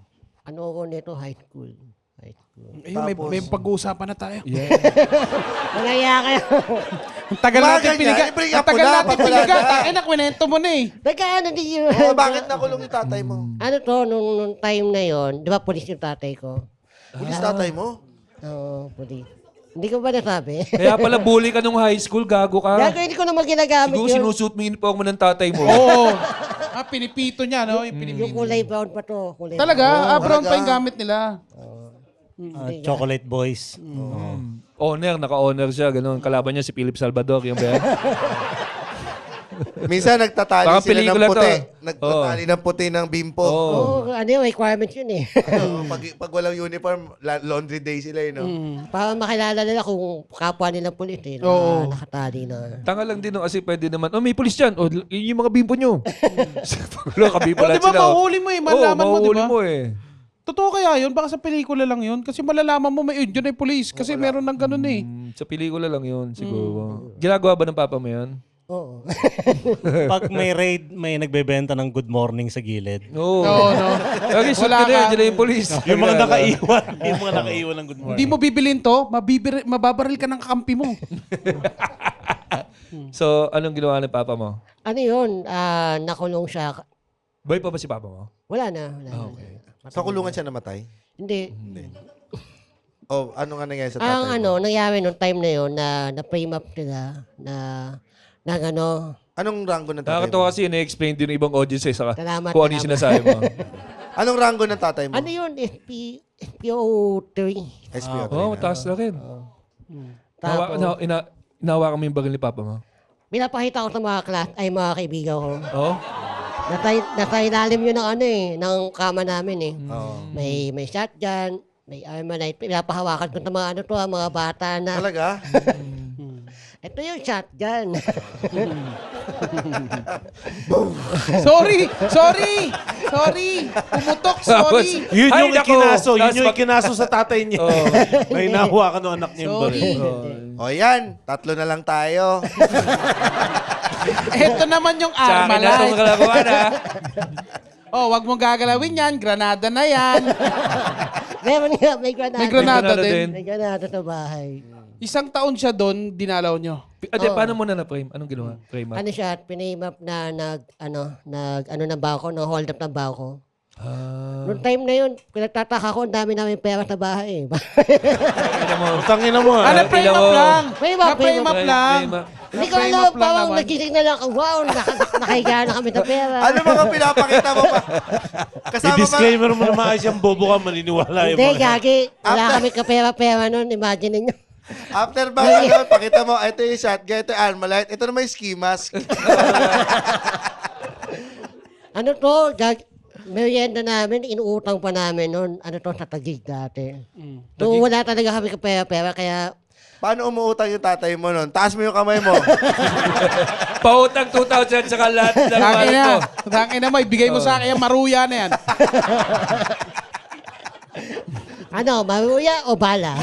Ano ko nito? High school. Ayun, may pag-uusapan na tayo. Malaya kayo. Ang tagal natin Bakit piniga. nga? I-bring up Ang tagal mo na, natin pag wala piniga. na. Takin na, kwento mo na eh. Nagkaano din yun? Oh, bakit nakulong yung tatay mo? Ano to, nung time na yon, di ba pulis yung tatay ko? Pulis tatay mo? Oo, pulis. Hindi ko ba nasabi? Kaya pala bully ka nung high school, gago ka. Gagawin ko naman ginagamit Siguro yun. sinusuot mo yung uniform mo ng tatay mo. Oo. Pinipito niya, no? Yung pinipito. Yung kulay brown pa to. Kulay Talaga? Brown talaga. pa yung gamit nila. Chocolate Boys. Owner, naka-owner siya. Ganun. Kalaban niya si Philip Salvador. Yung ba? Minsan nagtatali Baka sila ng pelikula to. puti. Nagtatali ng puti ng bimpo. Oo, ano yung requirements yun eh. Pag walang uniform, laundry day sila no? Para makilala nila kung kapwa nila pulis eh. Na Oo. nakatali na. Tanga lang din no, kasi pwede naman, may pulis dyan. Yun yung mga bimpo nyo. Wala, kabipo O, lahat di ba, sila. mahuli mo eh. Malalaman mo, di mahuli ba? mo eh. Totoo kaya yun? Baka sa pelikula lang yun? Kasi malalaman mo may yun ay police. Kasi meron ng ganun eh. Sa pelikula lang yun, siguro. Ginagawa ba ng papa mo yan? Oo. Pag may raid, may nagbebenta ng good morning sa gilid. Oo. Oo, no? Lagi shoot Wala ka na yan, ka. dyan na yung polis. Yung mga nakaiwan. Yung mga nakaiwan ng good morning. Hindi mo bibilin to, mababaril ka ng kakampi mo. So, anong ginawa ng papa mo? Ano yun? Nakulong siya. Boy pa ba si papa mo? Wala na. Wala na. Okay. Sa kulungan siya namatay? Hindi. O, ano nga nangyari sa tatay Ang mo? ano, nangyari nung time na yun na frame up nila na ano, Anong rango ng tatay Nakakatawa mo? kasi na-explain din ng ibang audience sa Salamat, kung ano yung salamat. sinasabi mo. Anong rango ng tatay mo? ano yun? SPO3. SPO3 Oo, na. taas na rin. Tapos, Inawa kami yung bagel ni papa mo. pinapakita ko sa mga mga kaibigan ko. Oo? Nasa ilalim yun ng ano eh, ng kama namin eh. Oo. May shotgun, may armalite. Pinapahawakan ko sa mga ano to, mga bata na. Talaga? Ito yung shotgun. Sorry! Pumutok, sorry! Yun Ay, yung nako. ikinaso. Yun Tapos yung pag- ikinaso sa tatay niya. May nakuha ka ng anak niya yung Sorry. baril. O yan, 3 na lang tayo. Ito naman yung Sa akin na itong Armalite. kalakuan ha. Oh, wag mong gagalawin yan. Granada na yan. Meron nga, may granada. May granada May granada din. May granada sa bahay. Isang taon siya doon, dinalaw nyo. Paano mo na na-frame? Anong ginawa? Frame up? Ano siya, pinay-map na ng bangko, hold up ng bangko. Noong time na yun, pinagtataka ko, ang dami namin pera sa bahay. Utangin na mo. Ano, frame up lang? Frame up, Na-frame up lang. Hindi ko Na-frame alam, up lang parang naman. nagising na lang ako, wow, nakahiga na kami sa pera. Ano mga pinapakita mo pa? Kasama ba? I-disclaimer mo na maayos yung bobo ka, maniniwala yung Hindi, mga. gagi. Wala kami kapera-pera nun, imagine ninyo. After ba, ano, pakita mo, ito yung shotgun, ito yung Armalite, ito naman yung ski mask. Ano to, merienda namin, inuutang pa namin nun. Ano to, sa Taguig dati. So, wala talaga kami kapera-pera, kaya Paano umuutang yung tatay mo nun? Taas mo yung kamay mo. Pautang 2,000 sa lahat ng Tangin wallet na. mo. Tangin na mo. Ibigay mo sa akin yung maruya na yan. ano, maruya o bala?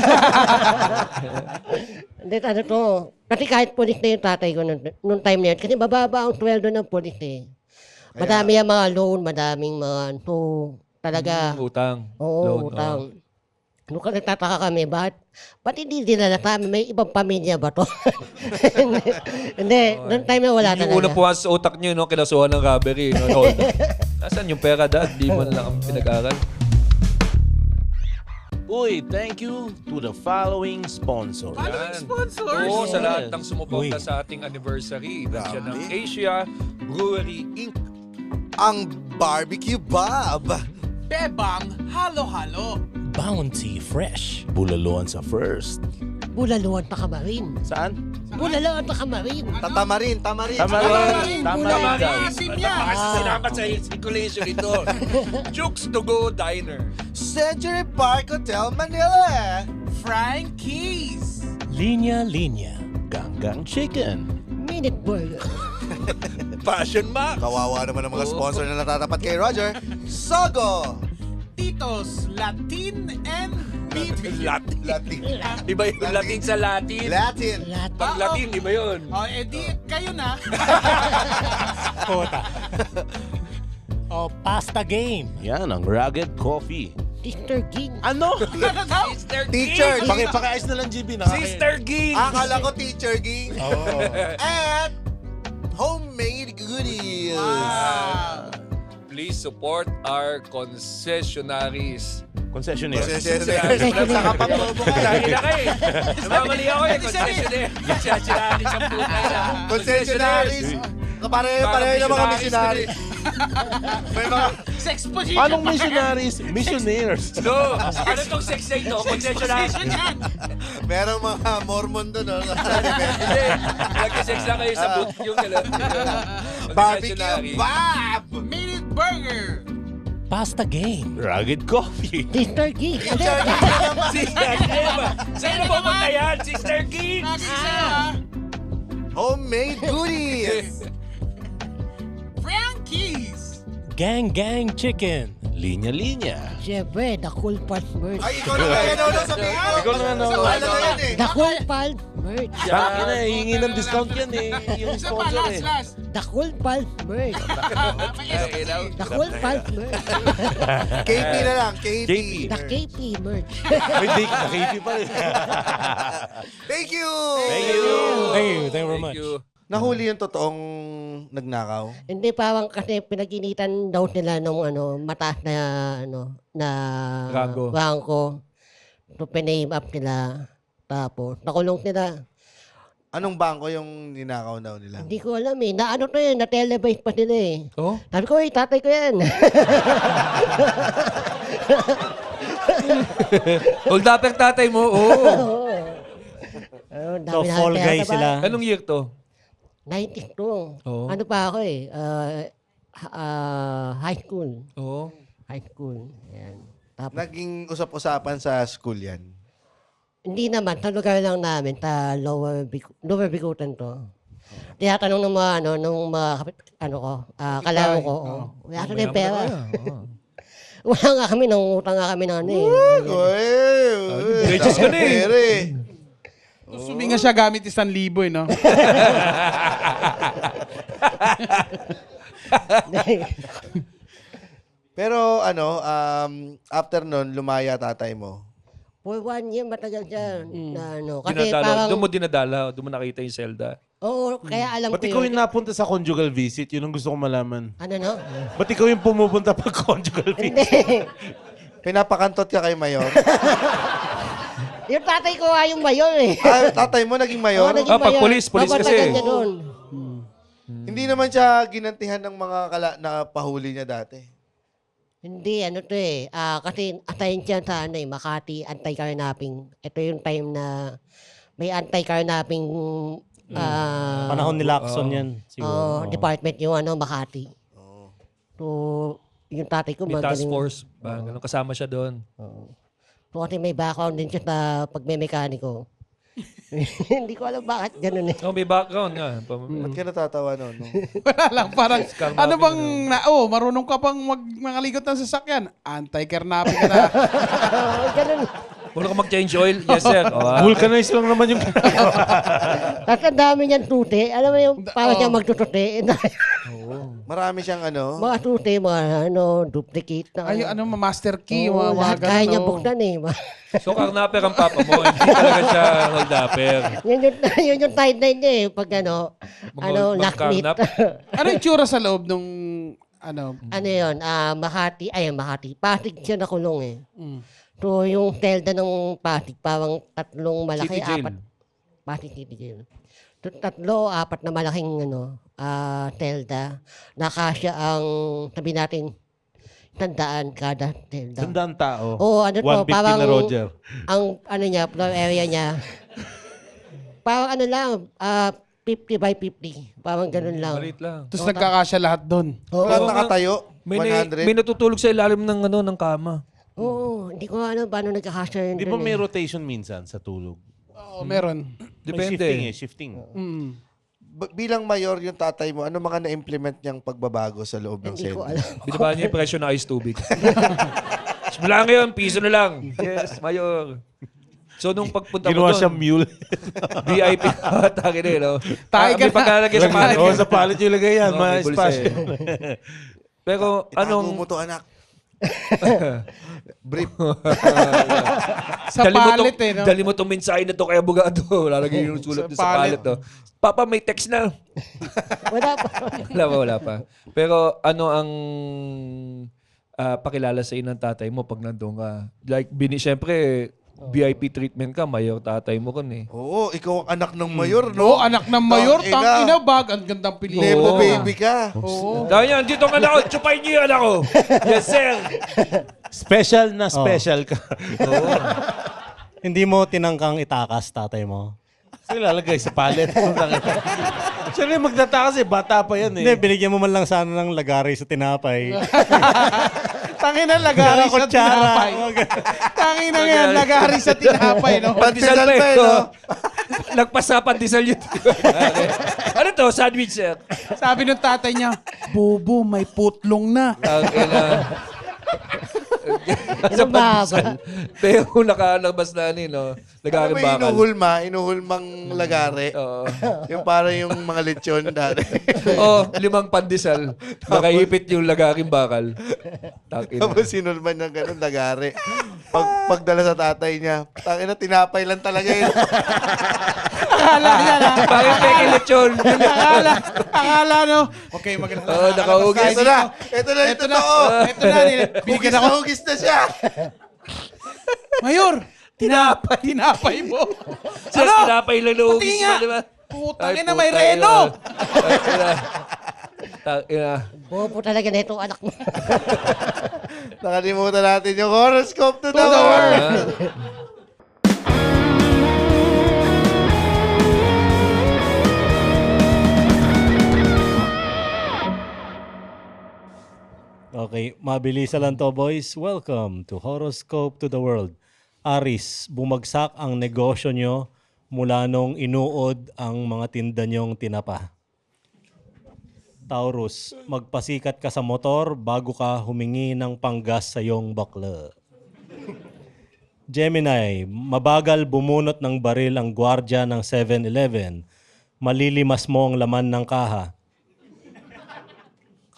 Hindi, ano to. Kasi kahit pulis na yung tatay ko nung time na yun. Kasi mababa ang sweldo ng pulis eh. Madami yung mga loan, madaming mga so, talaga. Utang. Oo, Loan, utang. Nung nagtataka kami, ba't hindi dinala sa amin? May ibang pamilya ba to? Hindi, noong time na wala Yung talaga. unang puwas sa utak nyo, no, kinasuhan ng robbery. No, hold up. Nasaan yung pera, dad? Di mo lang ang pinag-aral. Uy, thank you to the following sponsor. Sponsors! Oo, sa lahat ng sumuporta Uy. sa ating anniversary. Nandiyan ng Asia Brewery Inc. Ang Barbecue Bob. Bebang halo-halo. Bounty Fresh. Bulaluan sa first. Bulaluan pa kamarin. Saan? Bulaluan pa kamarin. Tamarin. Tamarin daw. Isim niya. Sinama sa circulation ito. Jukes to go diner. Century Park Hotel, Manila. Frankie's. Linya Linya. Ganggang Chicken. Minute burger. Passion Max. Kawawa naman ang mga sponsor na natatapat kay Roger. Sogo. Titos Latin and Latin. Iba yung Latin sa Latin. Latin. Pag Latin, iba yun. Oh, edi kayo na. Kota. Pasta game. Yan ang Rugged Coffee. Sister Ging. Ano? Sister Teacher. Pakiayos na lang, GB. Sister Ging. Akala ko Teacher Ging. Oo. At homemade goodies. Please support our concessionaries. Concessionaire. Saka papromo ka. Lagi na kayo. Namamali ako eh. Concessionaire. Concessionaries ang putay na. Concessionaries. Pareho na mga missionaries. May mga... Sex position. Anong missionaries? Missionaires. No. Ano tong sex na ito? Concessionaries. Merong mga Mormon doon. No? Hindi. Nagka-sex lang kayo sa boot yung Barbecue Bob! Minute Burger. Pasta game. Rugged Coffee. Sister Ging. Teacher Ging na naman. Sister Ging. Saan na pupunta yan? Sister Ging. Homemade goodies. Frankie's. Gang Gang Chicken. Linya-linya. Siyempre, The Cool Pals merch. Ay, ikaw na kaya na sabihin ko. Ikaw na ano. Sa pala na yan eh. The Cool Pals merch. Tangin na, hihingi ng discount yan eh. Yung Isa pa, sponsor eh. last. The Cool Pals merch. The Cool Pals merch. KP na lang. KP. KP. The KP merch. May date na, KP pa rin. Thank you. Thank you. Thank you very much. Nahuli yung totoong nagnakaw. Hindi, parang kasi pinag-initan daw nila nung mataas na na bangko. So, piname up nila. Tapos, nakulong nila. Anong bangko yung ninakaw daw nila? Hindi ko alam eh. Na na-televise pa nila eh. Oh? Sabi ko, tatay ko yan. Hold up ang tatay mo. Oo. So, fall guy sila. Anong year to? 90s to. Oo. Ano pa ako eh. High school. Oo. High school. Ayan. Tapos, Naging usap-usapan sa school yan. hindi naman. Sa lugar lang namin. Sa lower Bigutan to. Tinatanong ng mga, nung mga, kalaro ko. Wala ka na yung pera. Wala nga kami, nangungutang nga kami na Gracious ka na eh. Suminga siya gamit 1,000 eh, no? Pero after nun, lumaya tatay mo. For 1 year, matagal siya. Na, kasi Dinadala. parang, Doon mo dinadala. Doon mo nakita yung Zelda. oo, kaya alam Ba't ko ikaw yung napunta sa conjugal visit? Yun ang gusto kong malaman. Ano, no? Ba't ikaw yung pumupunta pag conjugal Hindi. visit? Pinapakantot ka kay Mayor. Yung tatay ko nga yung mayor eh. Tatay mo naging Mayor? Oo, naging pag mayor. police kasi. Papatagal niya doon. Hindi naman siya ginantihan ng mga nakapahuli niya dati. Hindi, kasi atayin siya sa Makati, anti-carnapping. Ito yung time na may anti-carnapping Panahon ni Lacson yan. Siguro. department yung Makati. So, yung tatay ko May task magaling. force. Ganun, kasama siya doon. So, kasi may background din siya sa pagmemekaniko. Hindi ko alam bakit ganun eh. Oh, may background nga. Ba't ka natatawa nun? No? Wala lang, parang, Carnapping ano bang, marunong ka pang mangalikot ng sasakyan? Anti-carnapping ka na. Ganun. Kung ka mag-change oil, yes sir. Vulcanize lang naman yung Tapos ang dami niyan tute. Alam mo yung para siya magtututi. Marami siyang Mga tute, mga duplicate na. Ay, master key, Oo, lahat kaya niya ganun, buksan eh. So, karnaper ang papa mo. Hindi talaga siya hold-upper. yun yung timeline niya eh. Pag lockmeat. Mag-carnap. Ano yung tsura sa loob nung, Ano yun? Makati. Pasig siya nakulong eh. So, yung telda ng Pasig, parang tatlong malaki, City jail. apat. Pasig City Jail. So, 3-4 na malaking telda. Nakasya ang, sabi natin, 100 kada telda. 100 tao. Oo, 150 parang, na Roger. ang floor area niya, parang 50 by 50. Parang ganun lang. Malit lang. tapos nagkakasya lahat doon. Lahat nakatayo. May 100. natutulog sa ilalim ng kama. Oo, hindi ko paano nagkakasya yun. Di ba dun may eh. rotation minsan sa tulog? Oo, meron. Depende. May shifting. Bilang Mayor yung tatay mo, ano mga na-implement niyang pagbabago sa loob ng Hindi ko sentence? alam. Binaba niya yung presyo ng ice tubig. Mula ngayon, piso na lang. Yes, Mayor. So, nung pagpunta mo Ginawa doon, siyang mule. VIP. Takin eh, no? Tayo ka May pagkalagay sa palit. Oo, sa palit yung lagay yan. Oo, Mga may bulsa espasyo. Pero, Itago mo to, anak. Brief. Sa palit eh, no? Dali mo itong mensahe na to kay abogado. Lalagay yung sulat doon sa palit. No? Papa, may text na. Wala pa. Wala pa. Pero ano ang pakilala sa ng tatay mo pag nandun ka? Like, siyempre, VIP treatment ka, mayor tatay mo kun eh. Oo, ikaw ang anak ng mayor, no? Oo, anak ng mayor. Tangina, bag. Ang gandang pilihan. Nepo baby ka. Oo. Dahil yan, dito ang anak ko. Tsupay niyo yung anak ko. Yes, sir. Special na special ka. Hindi mo tinangkang itakas tatay mo. Kasi lalagay sa palit. Siyempre magtatakas eh. Bata pa yan eh. Hindi, binigyan mo man lang sana ng lagari sa tinapay. Tangina, lagari sa tinapay. Tangina yan, lagari sa tinapay, no? Pandesal pa eh, no? no? Nagpasa pandesal yun. Ano to? Sandwich, sir. Sabi ng tatay niya, Bobo, may putlong na. Sa pandesal. Pero nakalabas na no? Ano Lagaring may bakal. inuhulmang lagare? Oo. Yung parang yung mga lechon dati. Oh, 5 pandesal. Nakaipit yung lagaring bakal. Tapos sinulman ng ganun, lagare. Pagdala sa tatay niya, tangina, tinapay lang talaga yun. Akala niya na. Bakit peke lechon? Akala, no? Okay, maglala. Oo, nakahugis. Ito na. Ito na. Ito na. Ito na. Binigyan ako. Hugis na siya. Mayor, tinapay mo. Sir, tinapay lang na hugis Pati nga. mo, di ba? Putang Ay, ina, may putang reno. ina. Bobo talaga na itong anak mo. Nakalimutan natin yung horoscope to the world. Okay, mabilisan lang to boys. Welcome to Horoscope to the World. Aris, bumagsak ang negosyo nyo mula nung inuod ang mga tinda nyong tinapa. Taurus, magpasikat ka sa motor bago ka humingi ng panggas sa iyong bakla. Gemini, mabagal bumunot ng baril ang gwardya ng 7-Eleven. Malilimas mo ang laman ng kaha.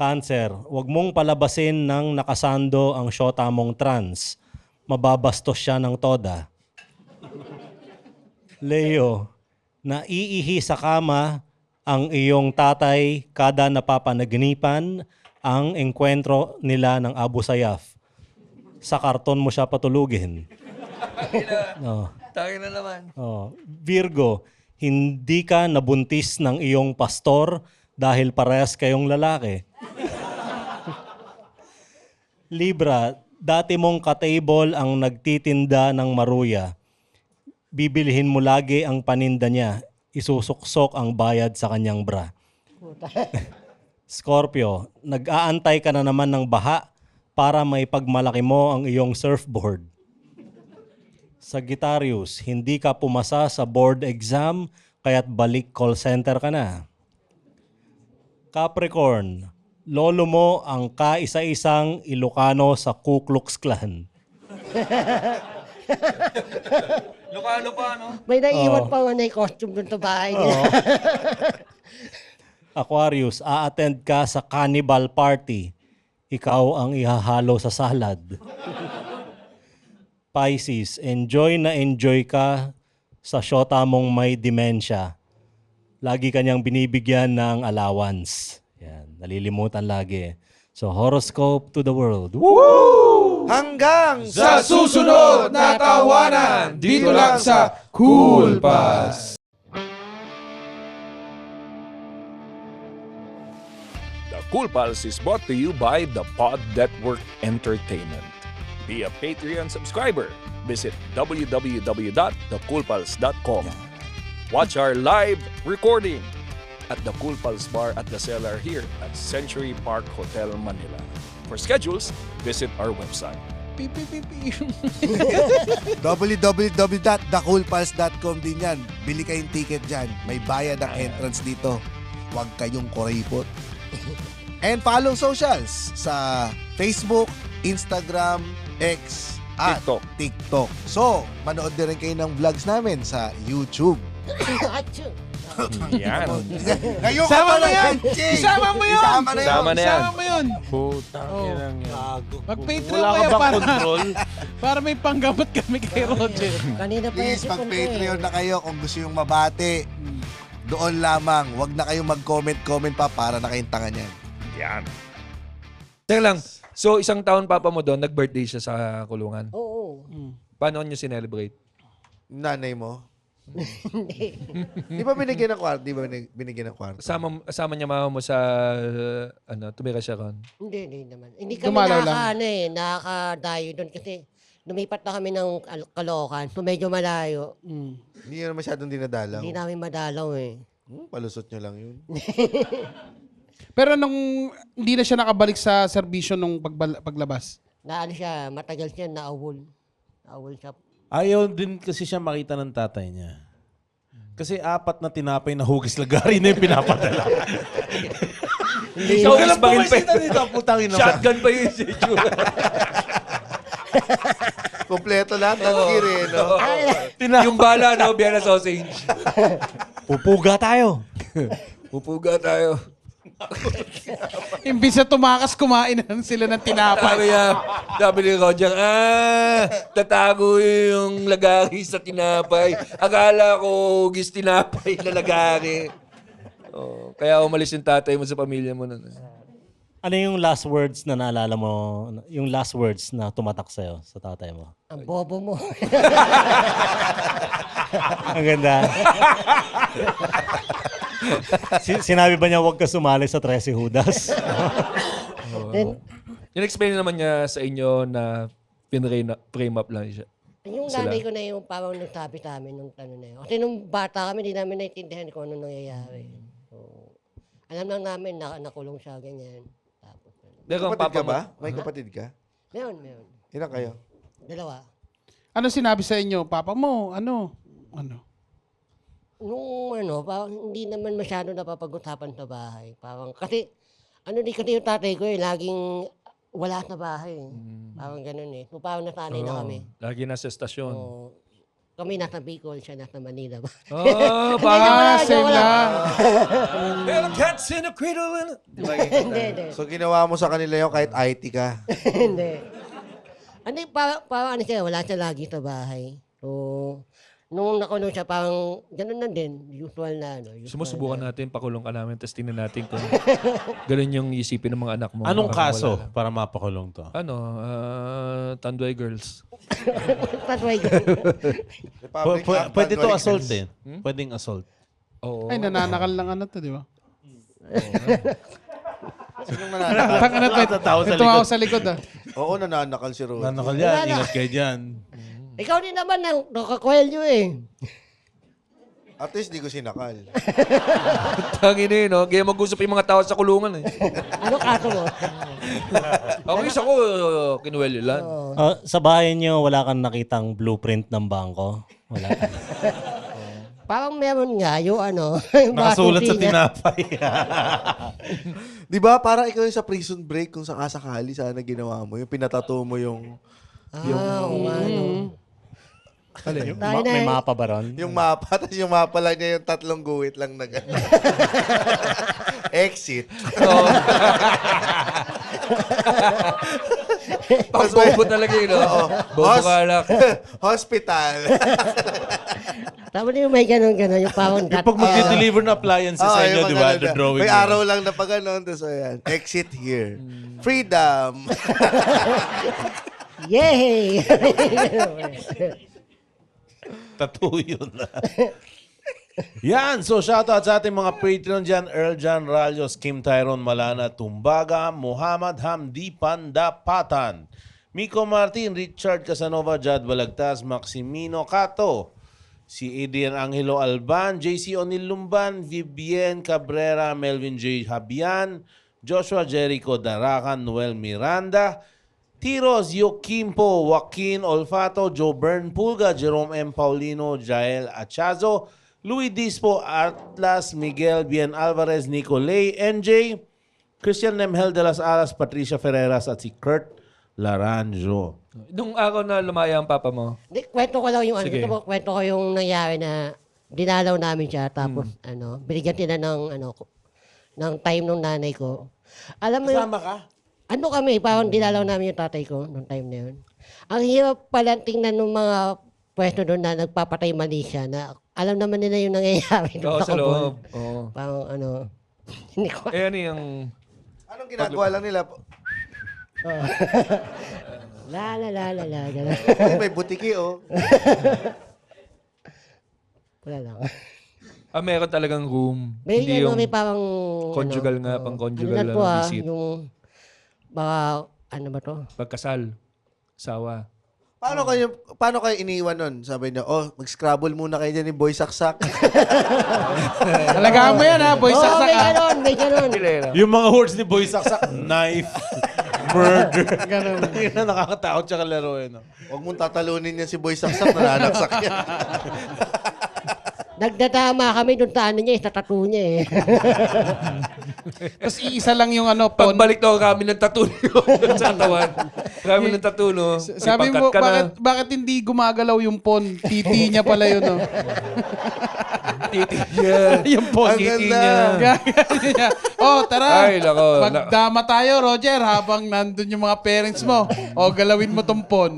Cancer, huwag mong palabasin ng nakasando ang syota mong trans. Mababastos siya ng toda. Leo, naiihi sa kama ang iyong tatay kada napapanaginipan ang engkwentro nila ng Abu Sayyaf. Sa karton mo siya patulugin. Tayo na naman. Virgo, hindi ka nabuntis ng iyong pastor dahil parehas kayong lalaki. Libra, dati mong ka-table ang nagtitinda ng maruya. Bibilihin mo lagi ang paninda niya. Isusuksok ang bayad sa kanyang bra. Scorpio, nag-aantay ka na naman ng baha para may pagmalaki mo ang iyong surfboard. Sagittarius, hindi ka pumasa sa board exam kaya't balik call center ka na. Capricorn, lolo mo ang kaisa-isang Ilocano sa Ku Klux Klan. Lokalo pa, no? May naiiwan pa na costume dun sa bahay niya. Aquarius, a-attend ka sa cannibal party. Ikaw ang ihahalo sa salad. Pisces, enjoy na enjoy ka sa syota mong may demensya. Lagi kanyang binibigyan ng allowance. Yan, nalilimutan lagi. So, horoscope to the world. Woo! Hanggang Sa susunod na tawanan, dito lang sa Cool Pass. The Cool Pals is brought to you by the Pod Network Entertainment. Be a Patreon subscriber. Visit www.thecoolpals.com. Watch our live recording at the Cool Pals Bar at the Cellar here at Century Park Hotel, Manila. For schedules, visit our website. www.thecoolpals.com din yan. Bili kayong ticket dyan. May bayad ang entrance dito. Huwag kayong kuripot. And follow socials sa Facebook, Instagram, X, at TikTok. TikTok. So, manood din rin kayo ng vlogs namin sa YouTube. Achoo! Yan. Ngayon Sama ka mo pala, yan! Jay! Isama mo yun! Isama na yun! Sama na yan. Isama mo yun! Putang inang yan. Mag-Patreon Wala ka kaya bang para, control? para may panggamot kami kay Roger. Kanina pa Please, yung mag-Patreon na kayo kung gusto yung mabati. Doon lamang. Huwag na kayong mag-comment pa para na kayong tanga niyan. Yan. Teka lang. So, isang taon papa mo doon, nag-birthday siya sa kulungan. Oo. Paano niyo sinelebrate? Nanay mo? Hindi. Di ba binigyan ng kwarto? Di ba binigyan ng kwarto? Kasama niya mama mo sa, tumira siya ron? Hindi naman. Hindi kami Dumalaw lang. nakadayo doon kasi lumipat na kami ng Caloocan. So medyo malayo. Hindi nyo na masyadong dinadalaw. Hindi namin madalaw eh. Palusot nyo lang yun. Pero nung hindi na siya nakabalik sa serbisyo nung paglabas. Naano siya, matagal siya, naawol. Naawol siya. Ayaw din kasi siya makita ng tatay niya. Kasi 4 na tinapay na hugis lagari na yung pinapadala. Ikaw lang pa dito, putang ina. Shotgun pa yung issue. Kompleto lahat ng gear eh, no? Yung bala, no? Biana sausage. Pupuga tayo. Pupuga tayo. Imbis na tumakas, kumain na sila ng tinapay. Sabi ni Roger, tatago yung lagari sa tinapay. Akala ko hugis tinapay na lagari. Oh, kaya umalis yung tatay mo sa pamilya mo nun. Ano yung last words na naalala mo, yung last words na tumatak sa'yo sa tatay mo? Ang bobo mo. Ang ganda. Sinabi ba niya huwag ka sumali sa 13 Judas? Then, explain naman niya sa inyo na frame up lang siya. yung Sila. nanay ko na yung parang nagsabi sa amin nung tanong na yun. Kasi nung bata kami, hindi namin naiintindihan kung ano nangyayari. So, alam lang namin na nakulong siya, ganyan. Tapos, Kapatid ka ba? May kapatid ka? meron. Ilan kayo? 2. Ano sinabi sa inyo? Papa mo, ano? Nung parang hindi naman masyado napapag-usapan sa bahay. Parang, kasi yung tatay ko laging wala sa bahay. Parang ganun eh. So, parang nasanay na kami. Lagi nasa estasyon. So, kami nasa Bicol, siya nasa Manila. Same lang. Pero cats in a cradle. Hindi. So ginawa mo sa kanila yun kahit IT ka? Hindi. Parang siya, wala siya lagi sa bahay. So, nung nakulong siya, parang ganun na din. Usual na. Sumusubukan natin, pakulong ka namin, tapos tingnan natin kung ganun yung isipin ng mga anak mo. Anong Parang kaso wala lang. para mapakulong to? Tanduay Girls. Patway. Pwede to assault eh. Pwedeng assault. Oo. Ay, nananakal lang di ba? Sinong nananakal? May tumawa sa likod Oo, nananakal si Rod. Nanakal yan. Ingat kayo dyan. Ikaw din naman, nakakwelyo eh. At least di ko sinakal. Tangin eh, no? Kaya mag-usap yung mga tao sa kulungan eh. Ano kaso mo? Ako isa ko, kinuwelyo lang. Sa bahay niyo, wala kang nakitang blueprint ng bangko? Wala. Parang meron nga yung yung Nakasulat sa basuti niya. tinapay. Di ba? Parang ikaw yung sa prison break kung sakasakali sana ginawa mo. Yung pinatato mo yung... May mapa ba ron? Yung mapa. Tapos yung mapa lang niya yung 3 guhit lang na gano'n. Exit. Pang-bobo talaga yun, no? Bobo kalak. Hospital. Tapos yung may ganun, yung parang... Yung pag mag-deliver na appliances sa inyo, di ba? The drawing. May araw lang na pag gano'n. Tapos ayan, exit here. Freedom. Yay! Tattoo yun. Yan. So, shoutout sa ating mga Patreon dyan. Earl John Ralios, Kim Tyrone Malana, Tumbaga, Muhammad Hamdi Pandapatan, Miko Martin, Richard Casanova, Jad Balagtas, Maximino Cato, si Adrian Angelo Alban, JC O'Neill Lumban, Vivien Cabrera, Melvin J. Habian, Joshua Jericho Daracan, Noel Miranda, Tiros, Yokimpo, Joaquin Olfato, Joe Bern Pulga, Jerome M. Paulino, Jael Achazo, Louis Dispo, Atlas, Miguel Bien Alvarez, Nicolay, NJ, Christian Nemhel de las Alas, Patricia Ferreras at si Kurt Laranjo. Nung araw na lumaya ang papa mo, Hindi, kwento ko lang yung ano. Sige. Gusto mo, kwento ko yung nangyari na dinalaw namin siya. Tapos, binigyan nila ng time ng nanay ko. Alam mo Kasama ka? ano kami, parang dinalaw namin yung tatay ko nung time na yun. Ang hirap pala tingnan ng mga pwesto doon na nagpapatay mali siya na alam naman nila yung nangyayari doon Oo, sa sa kubol. loob. Oo. Parang hindi ko. Eh, ano yung... Anong ginagawa lang nila? La la la la la. Ganun. Uy, may butiki, oh. Wala lang. meron talagang room. May, Hindi yung may parang... conjugal nga, pang conjugal ano na po visit. yung... Baka, ano ba to? Pagkasal. Sawa. Paano kayo iniwan nun? Sabi niyo, mag-scrabble muna kayo dyan ni Boy Saksak. Alagaan mo yan ha, boy. Oo, Saksak may ha. ganon, may ganon. Yung mga words ni Boy Saksak, knife, murder. Ganun. Yun na nakakatakot siya kalaro eh. No? Huwag mong tatalunin niya si Boy Saksak, nananaksak yan. Nagdadama kami doon sa ano niya, sa tattoo niya eh. Tapos iisa lang yung pon. Pagbalik daw kami ng tattoo sa katawan. Kami ng tattoo, no? Sabi May mo, pangkat ka na. bakit hindi gumagalaw yung pon? Titi niya pala yun, no? Titi niya. Yung pon. Ang Titi ganda. niya. Tara. Ay, nako. Magdama tayo, Roger, habang nandun yung mga parents mo. Galawin mo tong pon.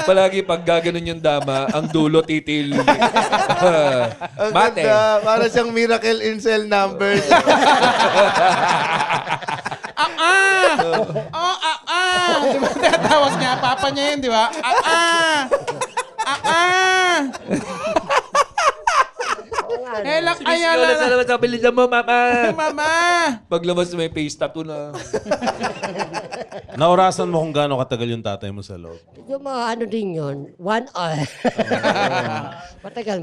Palagi pag gaganon yung dama, ang dulo titil. Ang Mate. ganda. Para siyang miracle in cell numbers. Di ba tinatawag niya? Papa niya yun, di ba? Elak, ayala na. Salamat sa pilihan mo, mama. Mama! Pag lumabas may face tattoo na. Naorasan mo kung gaano katagal yung tatay mo sa loob. Yung mga ano din yun, 1 hour. Matagal.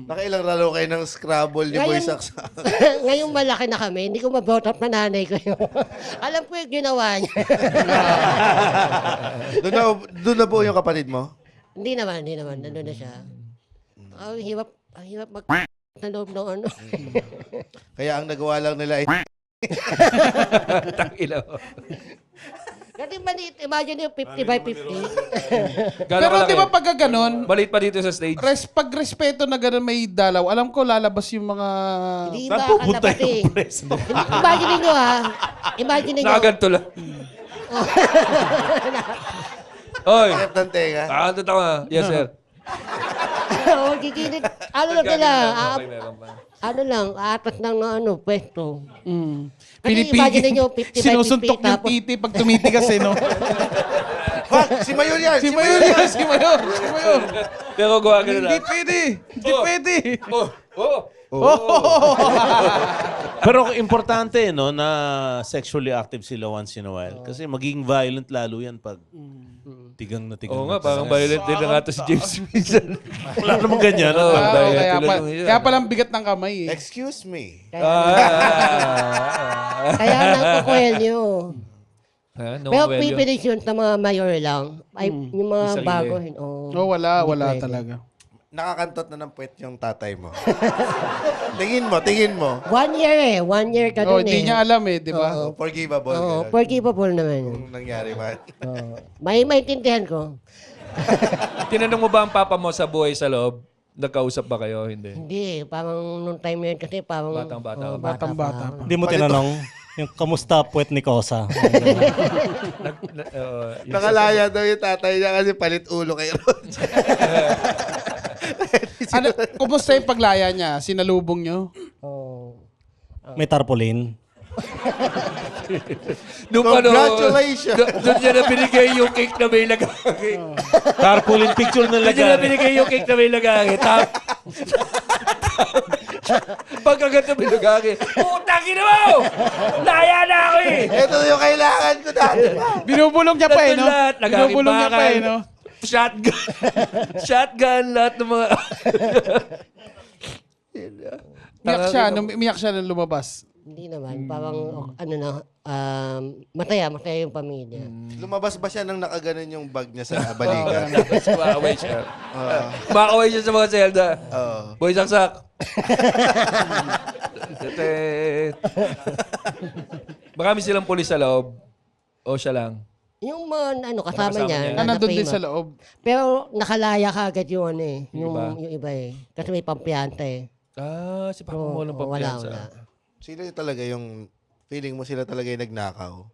Nakailang laro kayo ng Scrabble ni Boy Saksak. Ngayong malaki na kami, hindi ko ma-brought up na nanay ko yun. Alam ko yung ginawa niya. Doon na po yung kapatid mo? Hindi naman. Nandun na siya. Ang hirap mag sa loob ng ano. Kaya ang nagawa lang nila ay... Tangina. Kasi maliit, imagine yung 50 by 50. Pero di ba pag ganon, Maliit pa dito sa stage. pag respeto na ganon may dalaw, alam ko lalabas yung mga... Hindi Saan ba pupunta kalabas eh. yung preso? Imagine nyo ha. Imagine nyo. Nakaganto lang. Oy. Hanap ng tenga. Nakaganto ka. Yes, sir. Gigilid. Ano lang nila. Okay, meron pa. Ano lang, atas lang na pwesto. Kasi Pinipigil. imagine nyo, 50 by 50. Sinusuntok yung tapos- titi pag tumitigas eh, no? Si Mayor yan! Si Mayor yan! Si Mayor! Pero gawa ka na Hindi lang. pwede! Hindi pwede! Pero importante no na sexually active sila once in a while. Kasi magiging violent lalo yan pag tigang na tigang. Oo nga, na parang tigang. violent din na nga to si James minsan. Wala namang ganyan. Oo, Ah, violent kaya, lang pa, yung isa. kaya palang bigat ng kamay eh. Excuse me. Kaya lang po Coelho. No, Pero well, privilege yun sa mga mayor lang. Ay, yung mga Yung sarili. bago. No, wala pwede. talaga. Nakakantot na ng puwet yung tatay mo. tingin mo. 1 year eh. 1 year ka dun Hindi niya alam eh, di ba? Forgivable. Oo, ganun. forgivable naman yun. Kung nangyari man. May maintindihan ko. Tinanong mo ba ang papa mo sa buhay sa loob? Nagkausap ba kayo? Hindi. Hindi, parang nung time na yun kasi parang... Batang-bata oo, pa. Batang-bata pa. Hindi mo tinanong yung kamusta puwet ni Kosa. Nakalaya daw yung tatay niya kasi palit ulo kay Ron. Ano, kumusta yung paglaya niya? Sinalubong niyo? Oo. May tarpaulin. Congratulations! Doon niya na binigay yung cake na may lagangit. Carpooling picture na Doon niya na lagay. binigay yung cake na may lagangit. Pagkagat na may lagangit. Putang ina mo! Laya na ako eh! Ito yung kailangan ko dati. Binubulong niya pa eh, no? Lahat, lagangit Binubulong niya pa bakal. eh, no? Shotgun. Shotgun, lahat ng mga... Umiyak siya nung lumabas. Hindi naman. Parang, masaya yung pamilya. Lumabas ba siya nang nakaganon yung bag niya sa balikat? Kumakaway siya. Kumakaway siya sa mga selda. Boy Saksak. Marami silang pulis sa loob. O siya lang? Yung mga kasama kasama niya. niya. Na nandun din sa loob. Pero nakalaya ka agad yung Yung iba? yung iba eh. Kasi may pampiyanta eh. Si Papa mo walang Wala. pampiyansa. Sila talaga yung, feeling mo sila talaga yung nagnakaw?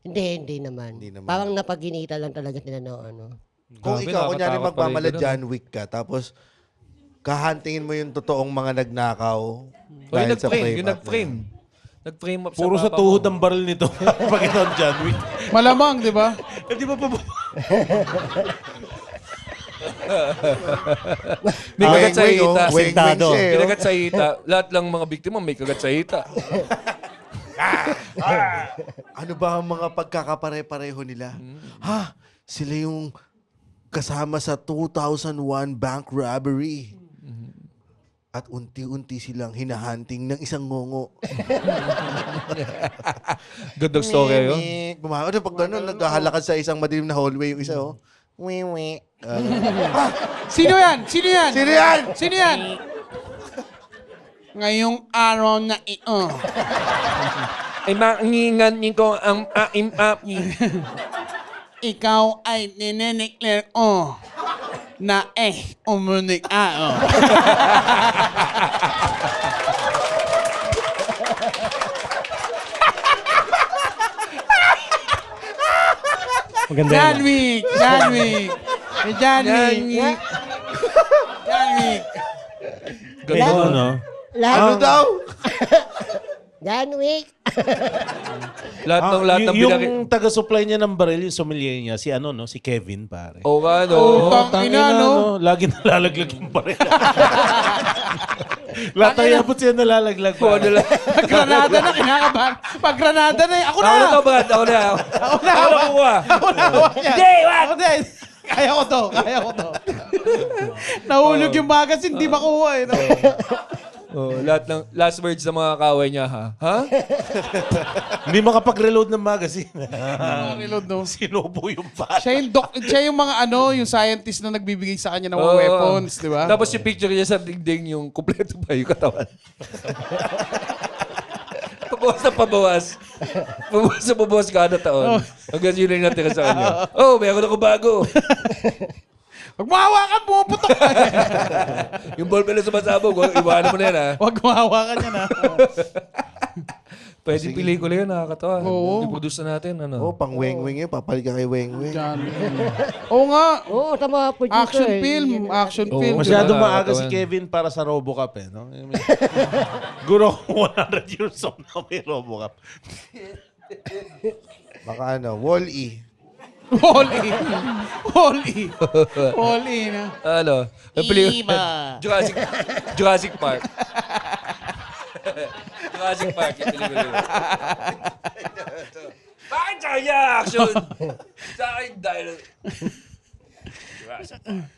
Hindi naman. Parang napaginita lang talaga sila Kung Grabe, ikaw, kunyari nakakatakot pala magmamala yung John Wick ka, tapos kahantingin mo yung totoong mga nagnakaw O yung dahil sa nag-frame, frame yung up nag-frame. Nag-frame up Puro sa papa tuhod mo. ang baril nito. Pag ito ang John Wick. Malamang, di ba? Di ba pa May kagat sa Weng-weng, hita. oh. Weng-weng siya, eh, oh. Kinagat sa hita. Lahat lang mga biktima may kagat sa hita. Ano ba ang mga pagkakapare-pareho nila? Ha? Sila yung kasama sa 2001 bank robbery. At unti-unti silang hinahunting ng isang ngongo. Gandang story yun. Ano pag gano'n, naghahalakad sa isang madilim na hallway yung isa, oh. Wiwi. Sino yan? Sino yan? Sino yan? Sino yan? Ngayong araw na ito. Ay mangingan ko ang aim-api. Ikaw ay nineneclare ko na umunik ako. Maganda John yan. Wick! John Wick! John Wick! John Wick! Ganda. Ano? Ano daw? John Wick. Lahat ng yung binaki. taga-supply niya ng baril, yung sommelier niya, si si Kevin, pare. O ano? Tangina, no? Lagi nalalaglag yung baril. Lahat tayo abot siya nalalaglag. Kung ano lang. Pag granada na, kinakabahan. Pag granada na, ako na! Ako na to, Brad. Ako na. Ako na! Ako na kukuha. Ako na! Hindi, wag! Ako na! Kaya ko to, kaya ko to. Nahulog yung magazine, hindi makuha eh. Lahat ng last words ng mga kaway niya, ha? Ha? Hindi makapag-reload ng magazine. Reload, no? Sinubo yung bata. Siya yung mga yung scientist na nagbibigay sa kanya ng mga Oo. weapons, di ba? Tapos yung picture niya sa dingding, yung kumpleto pa yung katawan. Pabawas na pabawas. Pabawas na pabawas kada taon. Hanggang yun lang natira sa kanya. Oh, meron ako bago. Pag mahawakan, pumuputok ka. Yung ballpen na sumasabog, iwanan mo na yan, ha? Huwag mahawakan yan, ha? Pwede pelikula yun, nakakatawa. Oo. I-produce na natin, ano? Oh, pang weng-weng yun. Papalit ka kay weng-weng. Oo nga. Oo, tama producer. Action film. Action film. Masyado Diba? maaga si Katawan. Kevin para sa Robocop eh. No? Guro, 100 years old na may Robocop. Baka Wall-E. Wall-E. Wall-E. Wall-E na. Ano? Jurassic Park. Jurassic Park. Yung pelikula yun. Bakit sa kanya action? Sa akin dahil... Jurassic Park.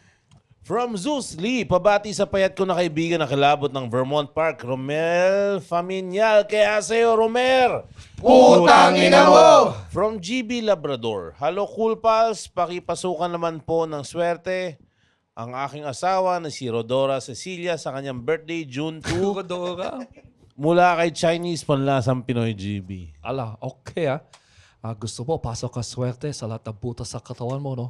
From Zeus Lee, pabati sa payat ko na kaibigan na kilabot ng Vermont Park, Romel Faminial. Kaya sa'yo, Romer! Putang ina mo! From GB Labrador, Hello Cool Pals, pakipasukan naman po ng swerte ang aking asawa na si Rodora Cecilia sa kanyang birthday, June 2, Rodora. mula kay Chinese Panlasang Pinoy GB. Ala, okay ah. Gusto mo, pasok ka swerte sa lahat ng butas sa katawan mo, no?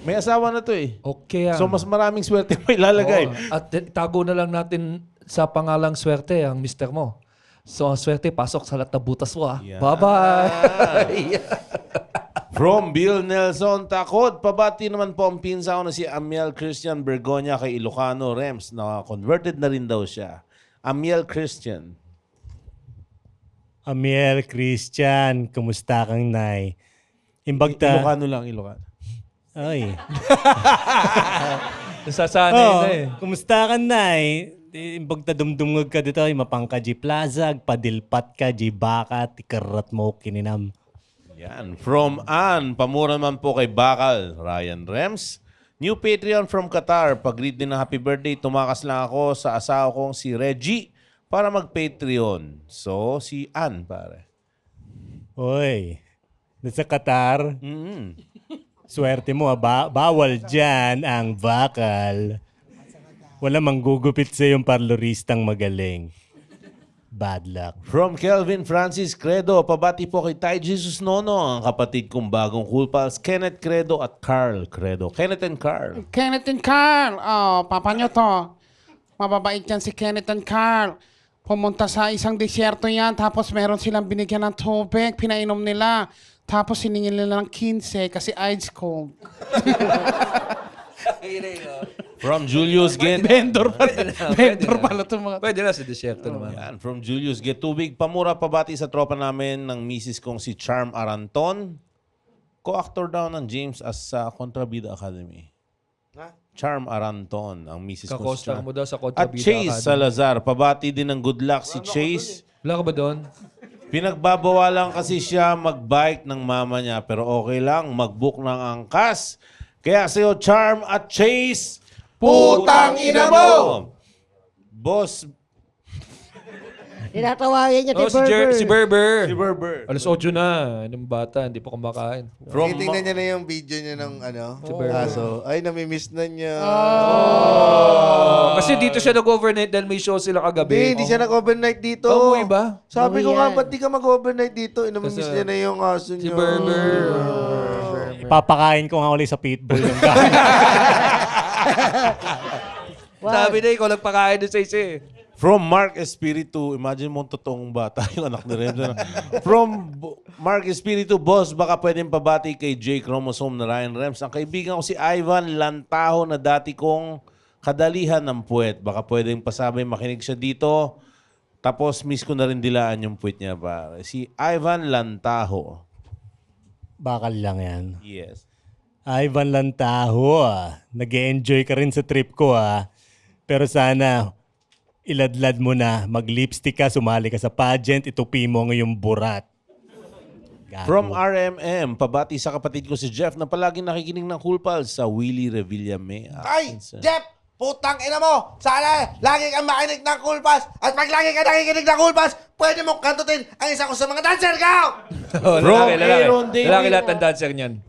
May asawa na to eh. Okay ah. So mas maraming swerte mo ilalagay. Oo. At tago na lang natin sa pangalang swerte ang mister mo. So ang swerte, pasok sa lahat ng butas mo ah. Yeah. Bye-bye! From Bill Nelson Takod, pabati naman po ang pinsa ko na si Amiel Christian Bergonia kay Ilocano Rems na converted na rin daw siya. Amiel Christian. Amiel Christian, kumusta kang nay? Imbagta. Ilocano lang, Ilocano. Ay. Nasasanay na eh. Kumusta ka nay? Imbagta dumdumngag ka dito, mapangka G Plaza, padilpat ka G Baka, tikarat mo kininam. Yan. From Ann, pamura naman po kay Bakal, Ryan Rems. New Patreon from Qatar. Pag-read din ng happy birthday, tumakas lang ako sa asawa kong si Reggie para mag-Patreon. So, si Ann, pare. Oy, nasa Qatar, Mm-hmm. swerte mo, bawal dyan ang bakal. Wala manggugupit sa yung parloristang magaling. bad luck. From Kelvin Francis Credo, pabati po kay Ty Jesus Nono, ang kapatid kong bagong Cool Pals, Kenneth Credo at Carl Credo. Kenneth and Carl. Kenneth and Carl. Oh, papa nyo to. Mababait yan si Kenneth and Carl. Pumunta sa isang disyerto yan, tapos meron silang binigyan ng tubig, pinainom nila. Tapos siningin nila ng 15 kasi ice cold. From Julius Get. Vendor pala. Vendor pala ito mga. Pwede na sa disyerto naman. Yan, from Julius Get Tubig. Pamura pabati sa tropa namin ng misis kong si Charm Aranton. Co-actor daw ng James as sa Contrabida Academy. Charm Aranton, ang misis ko si Kakostar Charm. mo daw sa At Contrabida Chase Academy. Salazar, pabati din ng good luck si Chase. Wala ka ba doon? Pinagbabawalan kasi siya mag-bike ng mama niya pero okay lang mag-book ng angkas. Kaya sa'yo, Charm at Chase, putang ina mo! Boss, Tinatawagan niya Si Berber. si Berber. Alas 8 na. Ng bata, hindi pa kumakain. From Titingnan niya na yung video niya ng aso. Ay, namimiss na niya. Kasi dito siya nag-overnight dahil may show sila kagabi. Hindi siya nag-overnight dito. Umuwi ba? Sabi ko Umuwi nga, yan. ba't di ka mag-overnight dito? Namimiss Kasi niya na yung aso Si niya. Berber. Ipapakain ko nga ulit sa pitbull yung gamit. Sabi na, ikaw nagpakain doon sa isa eh. From Mark Espiritu, imagine mo totoong bata yung anak ni Renzo. From Mark Espiritu, boss, baka pwedeng pabati kay J. Chromosome na Ryan Rems. Ang kaibigan ko si Ivan Lantaho na dati kong kadalihan ng puwet. Baka pwedeng pasabay makinig siya dito. Tapos miss ko na rin dilaan yung puwet niya. Pare. Si Ivan Lantaho. Bakal lang yan. Yes. Ivan Lantaho, nag-e-enjoy ka rin sa trip ko, Pero sana, iladlad mo na, mag-lipstick ka, sumali ka sa pageant, itupi mo ngayong burat. Gago. From RMM, pabati sa kapatid ko si Jeff na palaging nakikinig ng Cool Pals sa Willie Revillame. Ay, Jeff! Putang ina mo! Sana lagi kang makinig ng Cool Pals. At pag lagi ka nakikinig ng Cool Pals, pwede mong kantutin ang isa ko sa mga dancer ko! Lalaki. Aaron David. Lalaki lahat ng dancer niyan.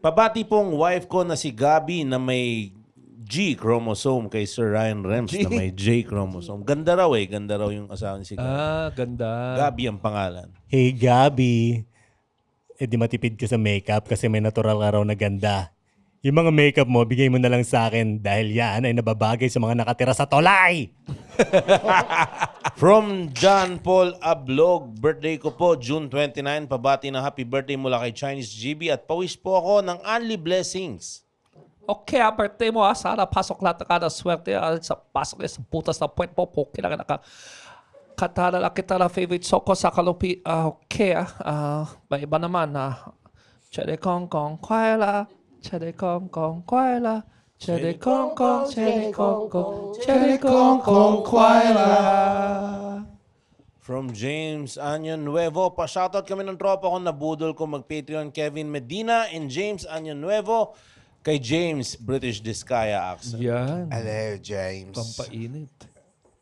Pabati pong wife ko na si Gabi na may G chromosome kay Sir Ryan Rems na may J chromosome. Ganda raw Ganda raw yung asawa ni si Gabi. Ganda. Gabi ang pangalan. Hey, Gabi. Di matipid ka sa makeup kasi may natural ka raw na ganda. Yung mga makeup mo, bigay mo na lang sa akin dahil yan ay nababagay sa mga nakatira sa tolay. From John Paul Ablog, birthday ko po, June 29. Pabati ng happy birthday mula kay Chinese GB at pawis po ako ng only blessings. Okay, birthday mo sana pasok lahat ka na swerte sa pasok sa putas na puwet mo po. Kailangan katala kita na favorite soko sa kalupi. Okay, may iba naman Chede Kong Kong Kwaila, Chede Kong Kong Kwaila, Chede Kong Kong, Chede Kong Kong, Chede Kong Kong Kwaila. From James Anion Nuevo, pa-shoutout kami ng tropa ko na budol ko mag-Patreon Kevin Medina and James Anion Nuevo. Kay James, British Discaya accent. Yan. Hello, James. Pampainit.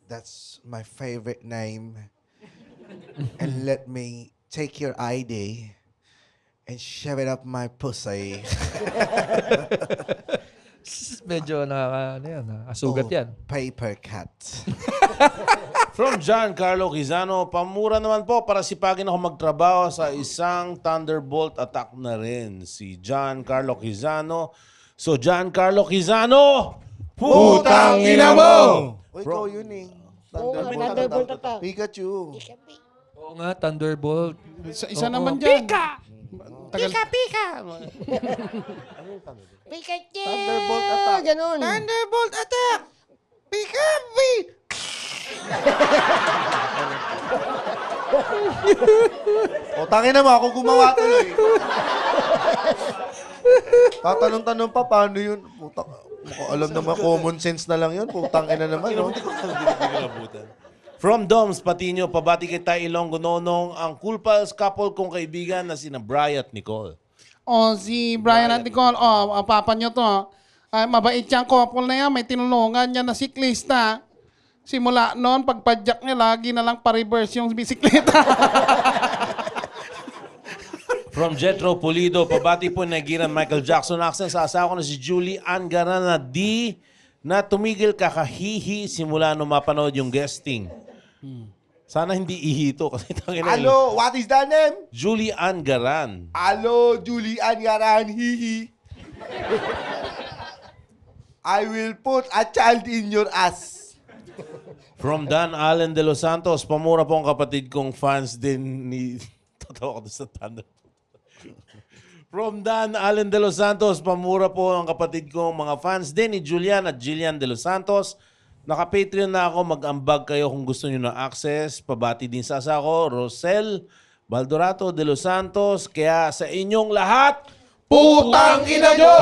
That's my favorite name. And let me take your ID and shove it up my pussy. Medyo asugat yan. Paper cut. From John Carlo Quizano, pamura naman po para sipagin ako magtrabaho sa isang Thunderbolt attack na rin. Si John Carlo Quizano. So, John Carlo Quizano, putang ina mo! Uy, ikaw yun eh. Thunderbolt attack. Pikachu. Oo nga, Thunderbolt. Isa naman dyan. Pika! Pika! Pikachu! Thunderbolt attack. Ganun. Thunderbolt attack! Pika! O, tangin na mo, ako gumawa tuloy. Tatanong-tanong pa, paano yun? Puta, alam naman, common sense na lang yun. Putang ina naman, no? From Doms Patino, pabati kay Tay Ilonggo Nonong, ang Cool Pals couple kong kaibigan na sina Bri at Nicole. Si Brian at Nicole, ang papa nyo to. Ay, mabait yung couple na yan. May tinulungan niya na siklista. Simula noon, pagpadyak niya, lagi na lang pa-reverse yung bisikleta. From Jetro Pulido, pabati po nagiran Michael Jackson accent sa asawa ko na si Julie Angara na tumigil kakahihi simula nung mapanood yung guesting. Sana hindi ihito kasi tangina. Hello, what is the name? Julie Ann Garan. Hello, Julian Garan, hihi. I will put a child in your ass. From Dan Allen de Los Santos, pamura po ang kapatid kong fans din ni... Tatawa ko doon sa Thunder. From Dan Allen de Los Santos, pamura po ang kapatid kong mga fans din ni Julian at Jillian de Los Santos. Naka-Patreon na ako, mag-ambag kayo kung gusto niyo ng access. Pabati din sa asa ko, Rosel Baldorato de Los Santos. Kaya sa inyong lahat, putang ina nyo!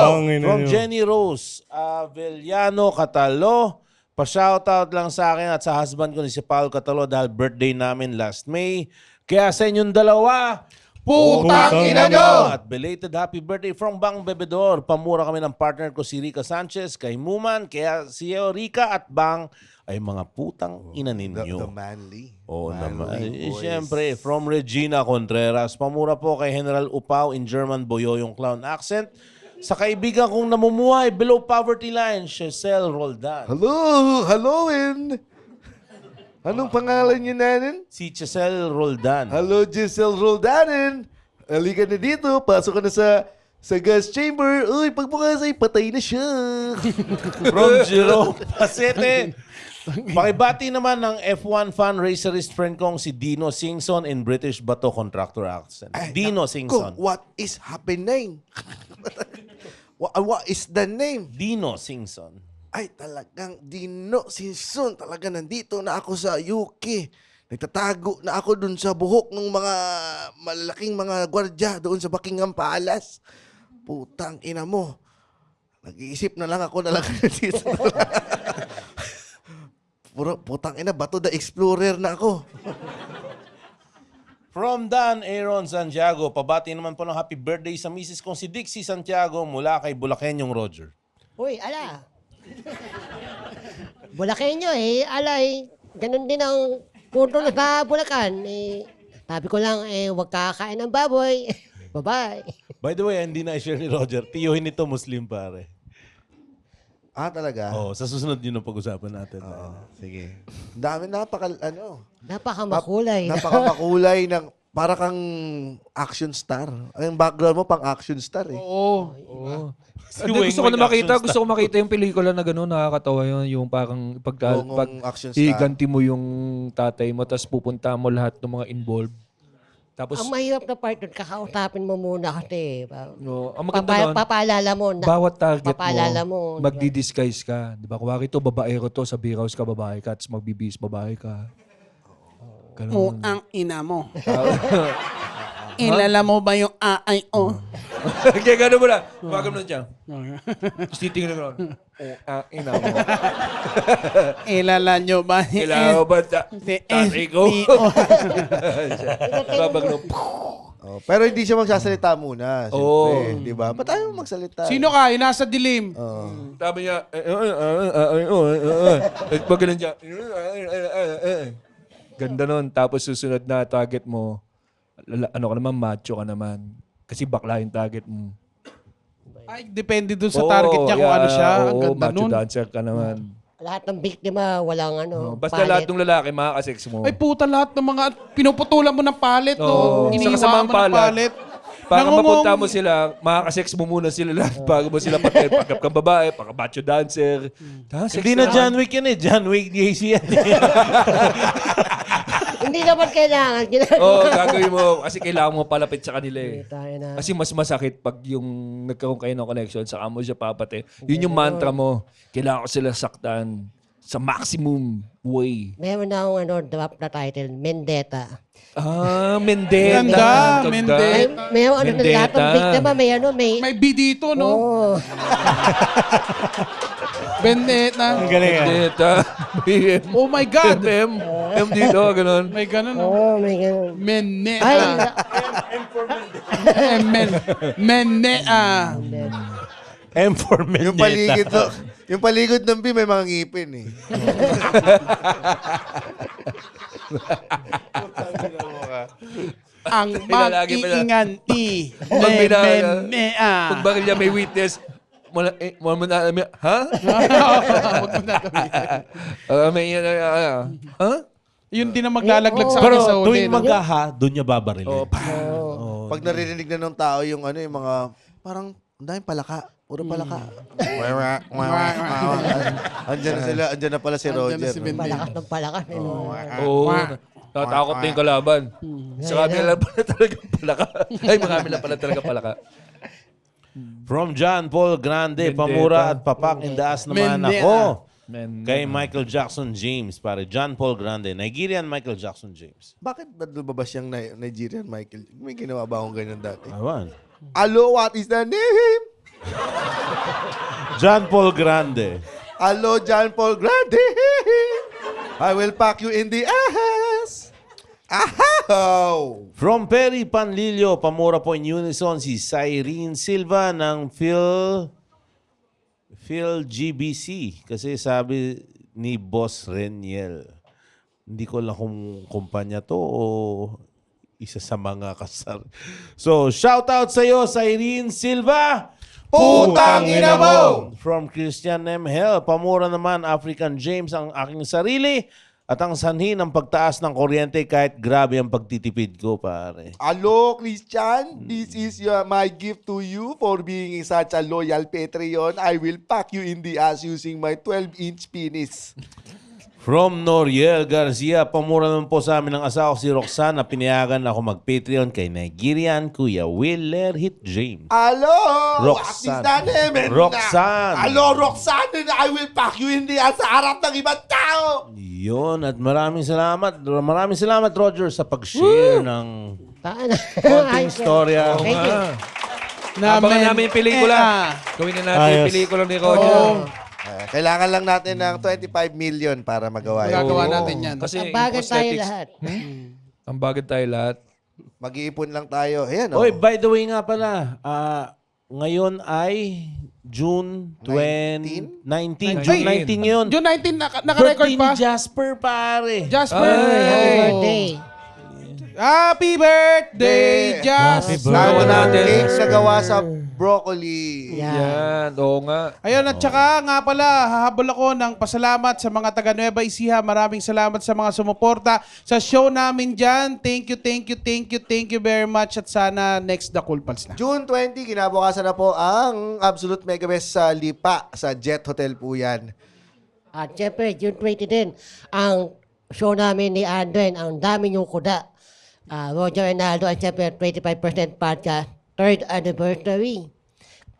From Jenny Rose Avellano Catalo, pa-shoutout lang sa akin at sa husband ko ni si Paul Catalo dahil birthday namin last May. Kaya sa inyong dalawa, putang ina nyo! At belated happy birthday from Bang Bebedor. Pamura kami ng partner ko si Rica Sanchez kay Muman. Kaya si Rica at Bang ay mga putang ina ninyo. The manly. Oo naman. boys. Siyempre, from Regina Contreras. Pamura po kay General Upaw in German Boyoyong clown accent. Sa kaibigan kong namumuhay below poverty line, Giselle Roldan. Hello, Anong pangalan niyo nanin? Si Giselle Roldan. Hello, Giselle Roldanen. Halika na dito. Pasok ka na sa gas chamber. Uy, pagbukas ay patay na siya. From Jerome Pasete. Pakibati naman ng F1 fundraiserist friend kong si Dino Singson in British Bato Contractor accent. Dino Singson. What is happening? What is the name? Dino Singson. Ay, talagang Dino Simpson. Talaga nandito na ako sa UK. Nagtatago na ako dun sa buhok ng mga malalaking mga gwardya doon sa Buckingham Palace. Putang ina mo. Nag-iisip na lang ako na lang dito. Putang ina, Bato the Explorer na ako. From Dan Aaron Santiago, pabati naman po ng happy birthday sa misis kong si Dixie Santiago mula kay Bulakenyong Roger. Uy, ala. Bulakenyo alay. Ganun din ang punto na sa Bulacan. Sabi ko lang, huwag kakain ng baboy. Bye-bye. By the way, hindi na i-share ni Roger. Tiyuhin nito Muslim pare. Talaga? Oo, sa susunod yun ang pag-usapan natin. Sige. Dami, Napakamakulay. Napakamakulay ng para kang action star. Ang background mo pang action star eh. Oo. Hindi, gusto ko makita yung pelikula na gano'n, nakakatawa yun. Yung parang pag action star. iganti mo yung tatay mo, tapos pupunta mo lahat ng mga involved. Tapos, Ang mahirap na part doon, kakausapin mo muna kasi. ang maganda nun, Papaalala mo. bawat target papaalala mo, mo. magdi-disguise ka. Di ba? Kuwari ito, babaero to, sa beer house ka, babae ka, tapos magbibis, babae ka. Ganun. Ang ina mo. Ilala mo ba yung A-I-O? Kaya gano'n mo na. Bagam na dyan. Tapos titingin na gano'n. Ina mo. Ilala nyo ba si Kailangan ba tatay ko? Babagno. Pero hindi siya magsasalita muna. Siyempre, di ba? Ba't tayo magsalita? Sino ka? Yung nasa dilim. Sabi niya, pag ganun dyan, ganda nun. Tapos susunod na target mo, ano ka naman, macho ka naman. Kasi bakla yung target mo. Ay, depende dun sa target niya kung ano siya. Ang ganda macho nun. dancer ka naman. Lahat ng biktima, walang Basta lahat ng lalaki, makakasex mo. Ay puta, lahat ng mga pinuputulan mo ng palet. Oo. Iniiwa Sa kasamang mo ng palad. palet. Para Nangungong- mapunta mo sila, makakasex mo muna sila lahat bago mo sila patin. Pagkap kang babae, pagka-macho dancer. Hindi na John Wick yan eh. John Wick Gacy yan. Hindi naman kailangan. Oo, gagawin mo. Kasi kailangan mo palapit sa kanila eh. Tayo na. Kasi mas masakit pag yung nagkaroon kayo ng connection, saka mo siya papatay. Yun yung mantra mo. Kailangan ko sila saktan sa maximum way. Meron na akong drop na title, Mendetta. Mendetta. Ganda, Ganda. Mendetta. May lahat ng Mendetta. biktima, may... May B dito, no? Oo. Bendetta. Mendetta. BM. Oh my God! M. M dito, ganun. May ganun, no? Oo, may ganun. Mendetta. Ay, Mendetta. M for Mendetta. Yung paligid ng B may mga ngipin eh. Ang Ilalagay pa na- mag-iinganti. Pag binaril, Mendetta. pag baril niya may witness, mo na alam niya, ha? Huwag mo na gawin. May ha? Yun din ang maglalaglag sa Pero kanya sa uli. tuwing maghaha, doon niya babarilin. Pag naririnig na ng tao yung yung mga, parang, ang daming palaka. Puro palaka. Andyan na sila, andyan na pala si Roger. Andyan na si Ben. Palakas ng palakas. Oo. Tatakot na yung kalaban. Sa kabila pala talaga palaka. Ay, marami na pala talaga palaka. From John Paul Grande, Vendetta. Pamura at Papak Indaas naman Vendetta. ako. Man, Kay Michael Jackson James, pare. John Paul Grande, Nigerian Michael Jackson James. Bakit ba lumabas yung Nigerian Michael? May ginawa ba akong ganyan dati? Awan. Hello, what is the name? John Paul Grande. Hello, John Paul Grande. I will pack you in the ass. Ahaw! From Perry Panlilio, Pamura po in unison si Cyrene Silva ng Phil GBC. Kasi sabi ni Boss Reniel, hindi ko lang kung kumpanya to o isa sa mga kasar. So, shout out sa iyo, Cyrene Silva. Putang ina mo! From Christian M. Hell, Pamura naman, African James ang aking sarili at ang sanhi ng pagtaas ng kuryente kahit grabe ang pagtitipid ko, pare. Hello, Christian. This is my gift to you for being such a loyal Patreon. I will pack you in the ass using my 12-inch penis. From Noriel Garcia, Pamura naman po sa amin ng asawa ko si Roxanne na pinayagan ako mag-Patreon kay Nigerian Kuya Will Lerhit James. Hello! Roxanne. What is the name? Roxanne. Hello, Roxanne. And I will pack you in the ass sa harap ng ibang tao. Yun, at maraming salamat Roger sa pag-share ng konting storya. Thank you. Abangan namin yung pelikula. Gawin na natin yung pelikula ni Roger. Kailangan lang natin ng 25 million para magawa yun. Magagawa natin yan. Kasi Ang bagay tayo prosthetics- lahat. Ang bagay tayo lahat. Mag-iipon lang tayo. Ayan, Oy, by the way nga pala, ngayon ay June 19. June 19 yun. June 19, naka-record Birthday pa. ni Jasper, pare. Jasper. Happy birthday. Happy birthday, Jasper. Tama natin. birthday. Cake na gawa sa broccoli. Yan, oo nga. Ayun, at saka nga pala, hahabol ako ng pasalamat sa mga taga Nueva Ecija. Maraming salamat sa mga sumuporta sa show namin dyan. Thank you very much. At sana next The Cool Pals na. June 20, kinabukasan na po ang Absolute Mega Best sa Lipa, sa Jet Hotel po yan. At syempre, June 20 din, ang show namin ni Andren, ang dami yung kuda. Roger Enaldo at syempre 25% podcast, 3rd anniversary.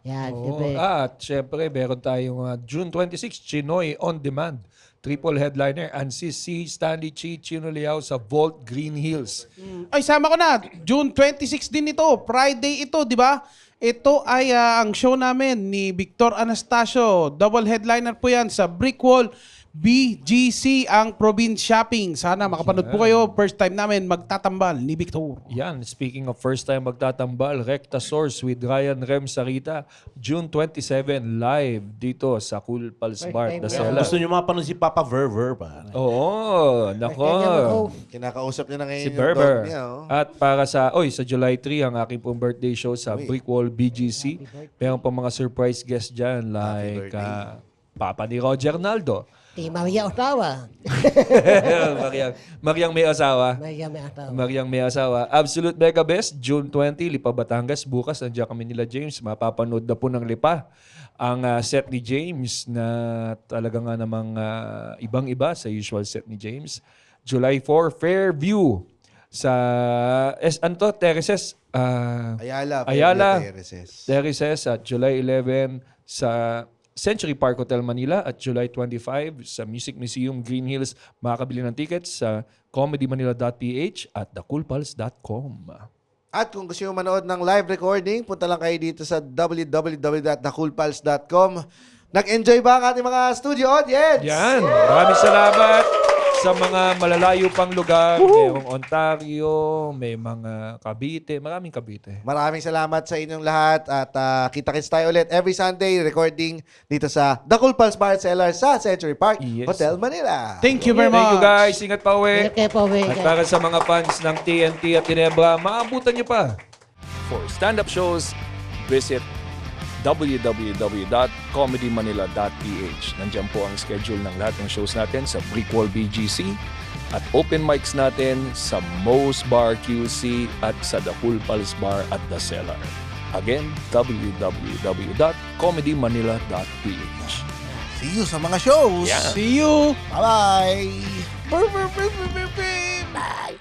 Yan, syempre. At syempre, meron tayong June 26, Chinoy On Demand. Triple headliner, Ansis C, Stanley Chi, Chino Liao sa Vault Green Hills. Ay, sama ko na. June 26 din ito. Friday ito, di ba? Ito ay ang show namin ni Victor Anastasio. Double headliner po yan sa Brick Wall BGC ang Province Shopping. Sana makapanood po kayo. First time namin magtatambal ni Victor. Yan, speaking of first time magtatambal, Recta Source with Ryan Rem Sarita, June 27, live dito sa Cool Pals Bar, The Cellar. Gusto nyo mapanood si Papa Verver, pare. Oo, nako. Kinakausap niya na ngayon Si yung Berber. dog niya. Oh. At para sa July 3, ang aking pong birthday show sa Brickwall BGC. Meron pa mga surprise guests dyan like Papa ni Roger Naldo. Si Maria Otawa. Mariang may asawa. Maria may atawa. Mariang may asawa. Absolute Mega Best, June 20, Lipa, Batangas. Bukas, nandiyan kami nila James. Mapapanood na po ng Lipa. Ang set ni James na talaga nga namang ibang-iba sa usual set ni James. July 4, Fairview. Sa, Terraces. Ayala. Terraces at July 11 sa Century Park Hotel Manila at July 25 sa Music Museum Green Hills. Makakabili ng tickets sa comedymanila.ph at thecoolpals.com. At kung gusto nyo manood ng live recording, punta lang kayo dito sa www.thecoolpals.com. Nag-enjoy ba ang ating mga studio audience? Yan. Maraming salamat sa mga malalayo pang lugar. Mayroong Ontario, may mga Cavite, maraming Cavite. Maraming salamat sa inyong lahat at kita-kits tayo ulit every Sunday recording dito sa The Cool Pals Bar Cellar sa Century Park Hotel Manila. Thank you very much. Thank you guys. Ingat pa uwi. Ingat kayo pa uwi. At para sa mga fans ng TNT at Ginebra, maabutan niyo pa. For stand-up shows, visit www.comedymanila.ph. Nandiyan po ang schedule ng lahat ng shows natin sa Brickwall BGC, at open mics natin sa Moe's Bar QC at sa The Cool Pals Bar at The Cellar. Again, www.comedymanila.ph. See you sa mga shows. Yeah. See you! Bye-bye. Bye.